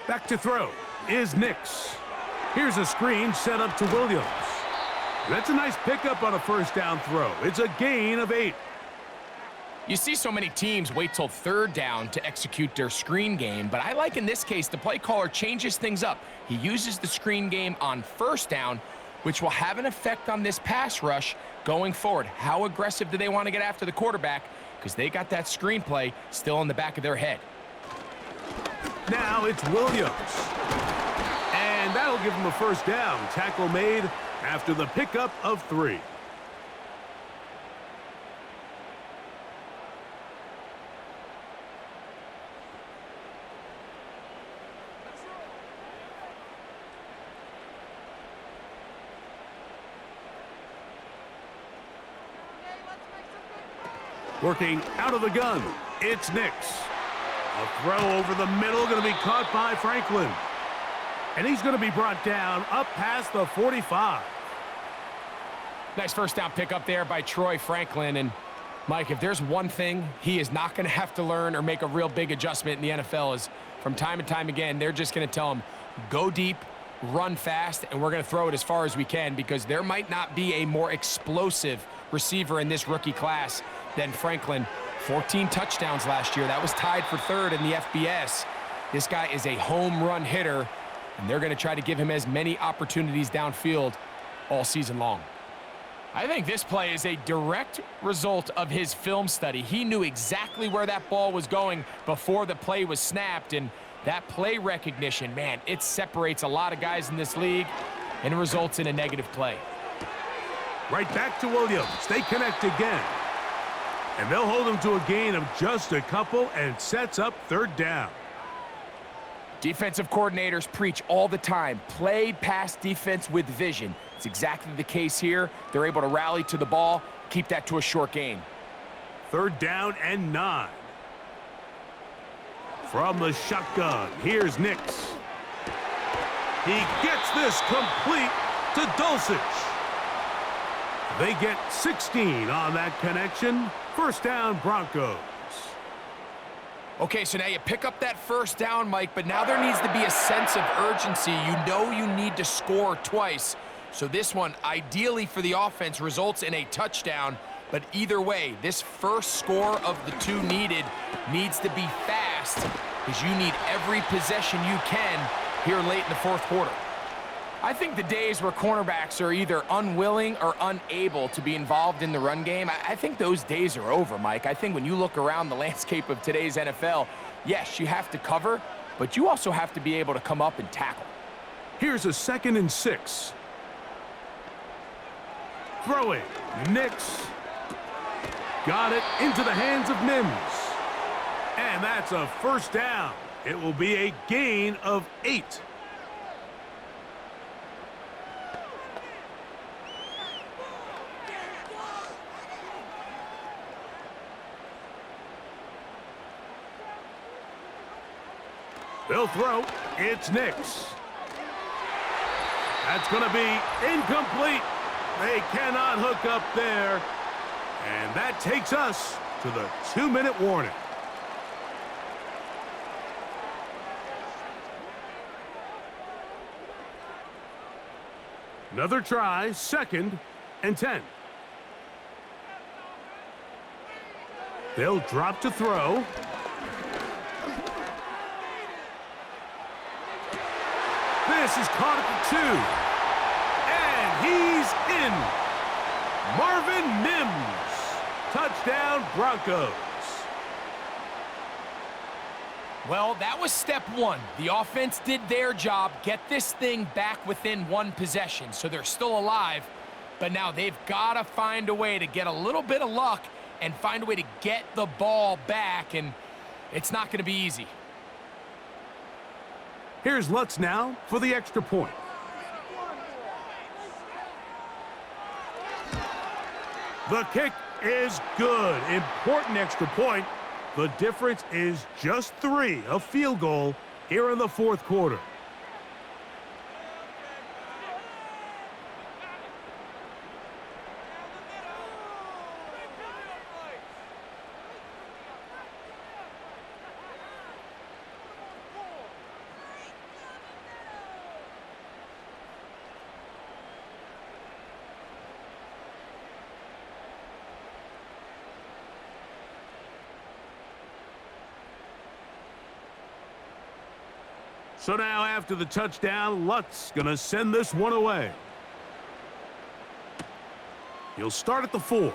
Back to throw is Nix. Here's a screen set up to Williams. That's a nice pickup on a 1st down throw. It's a gain of 8. You see so many teams wait till 3rd down to execute their screen game, but I like in this case the play caller changes things up. He uses the screen game on 1st down, which will have an effect on this pass rush going forward. How aggressive do they want to get after the quarterback? Because they got that screenplay still in the back of their head. Now it's Williams. And that'll give him a 1st down. Tackle made after the pickup of 3. Working out of the gun, it's Nix. A throw over the middle, going to be caught by Franklin. And he's going to be brought down up past the 45. Nice 1st down pickup there by Troy Franklin. And, Mike, if there's one thing he is not going to have to learn or make a real big adjustment in the NFL is from time and time again, they're just going to tell him, go deep, run fast, and we're going to throw it as far as we can because there might not be a more explosive receiver in this rookie class than Franklin. 14 touchdowns last year. That was tied for 3rd in the FBS. This guy is a home run hitter, and they're going to try to give him as many opportunities downfield all season long. I think this play is a direct result of his film study. He knew exactly where that ball was going before the play was snapped, and that play recognition, man, it separates a lot of guys in this league and results in a negative play. Right back to Williams. They connect again. And they'll hold him to a gain of just a couple and sets up 3rd down. Defensive coordinators preach all the time, play pass defense with vision. It's exactly the case here. They're able to rally to the ball, keep that to a short gain. 3rd down and 9. From the shotgun, here's Nix. He gets this complete to Dulcich. They get 16 on that connection. First down, Broncos. Okay, so now you pick up that first down, Mike, but now there needs to be a sense of urgency. You know you need to score twice. So this one, ideally for the offense, results in a touchdown. But either way, this first score of the two needed needs to be fast because you need every possession you can here late in the fourth quarter. I think the days where cornerbacks are either unwilling or unable to be involved in the run game, I think those days are over, Mike. I think when you look around the landscape of today's NFL, yes, you have to cover, but you also have to be able to come up and tackle. Here's a 2nd and 6. Throwing, Nix. Got it into the hands of Mims. And that's a first down. It will be a gain of 8. They'll throw. It's Nix. That's going to be incomplete. They cannot hook up there. And that takes us to the 2-minute warning. Another try, 2nd and 10. They'll drop to throw. This is caught at the 2. And he's in. Marvin Mims. Touchdown, Broncos. Well, that was step one. The offense did their job, get this thing back within one possession, so they're still alive. But now they've got to find a way to get a little bit of luck and find a way to get the ball back, and it's not going to be easy. Here's Lutz now for the extra point. The kick is good. Important extra point. The difference is just 3, a field goal here in the fourth quarter. So now after the touchdown, Lutz gonna send this one away. He'll start at the 4.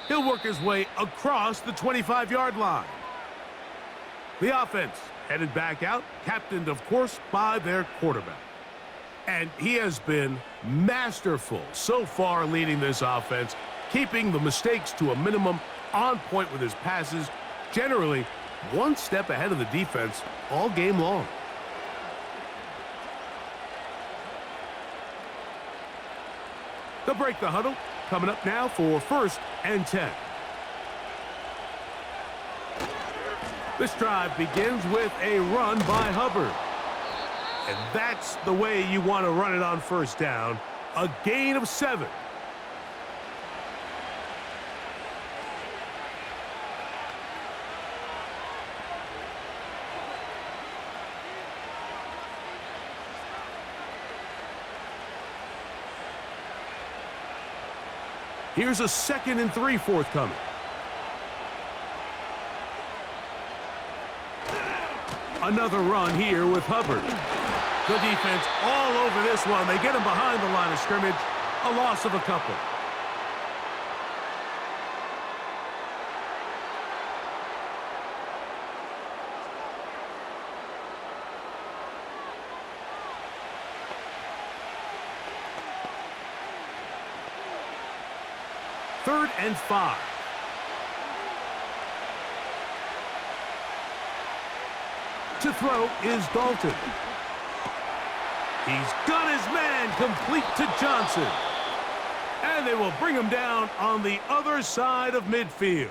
He'll work his way across the 25-yard line. The offense headed back out, captained, of course, by their quarterback. And he has been masterful so far leading this offense, keeping the mistakes to a minimum, on point with his passes, generally one step ahead of the defense all game long. They'll break the huddle. Coming up now for 1st and 10. This drive begins with a run by Hubbard. And that's the way you want to run it on first down. A gain of 7. Here's a 2nd and 3 forthcoming. Another run here with Hubbard. The defense all over this one. They get him behind the line of scrimmage. A loss of a couple. Third and 5. To throw is Dalton. He's got his man complete to Johnson. And they will bring him down on the other side of midfield.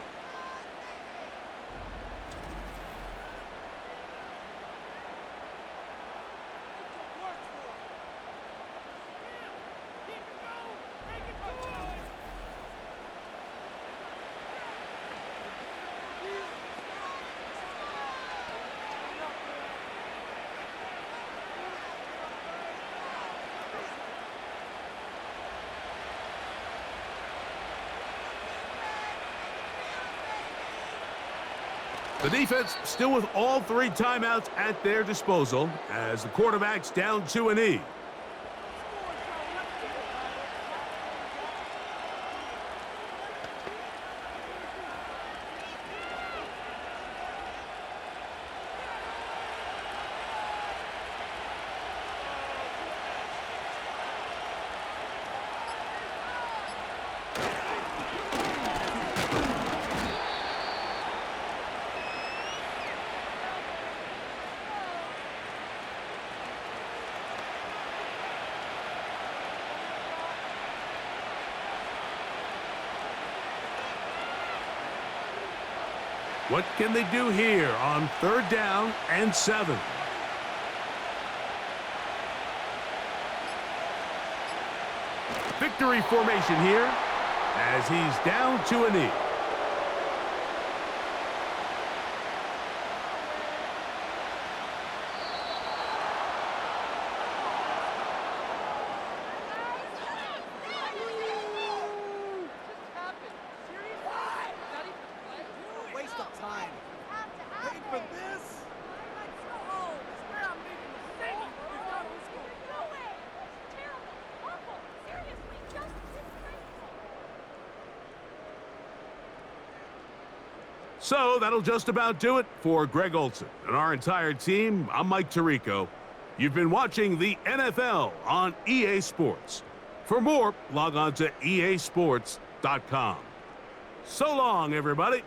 The defense still with all 3 timeouts at their disposal as the quarterback's down to a knee. What can they do here on 3rd down and 7? Victory formation here as he's down to a knee. So that'll just about do it for Greg Olson and our entire team. I'm Mike Tirico. You've been watching the NFL on EA Sports. For more, log on to easports.com. So long, everybody.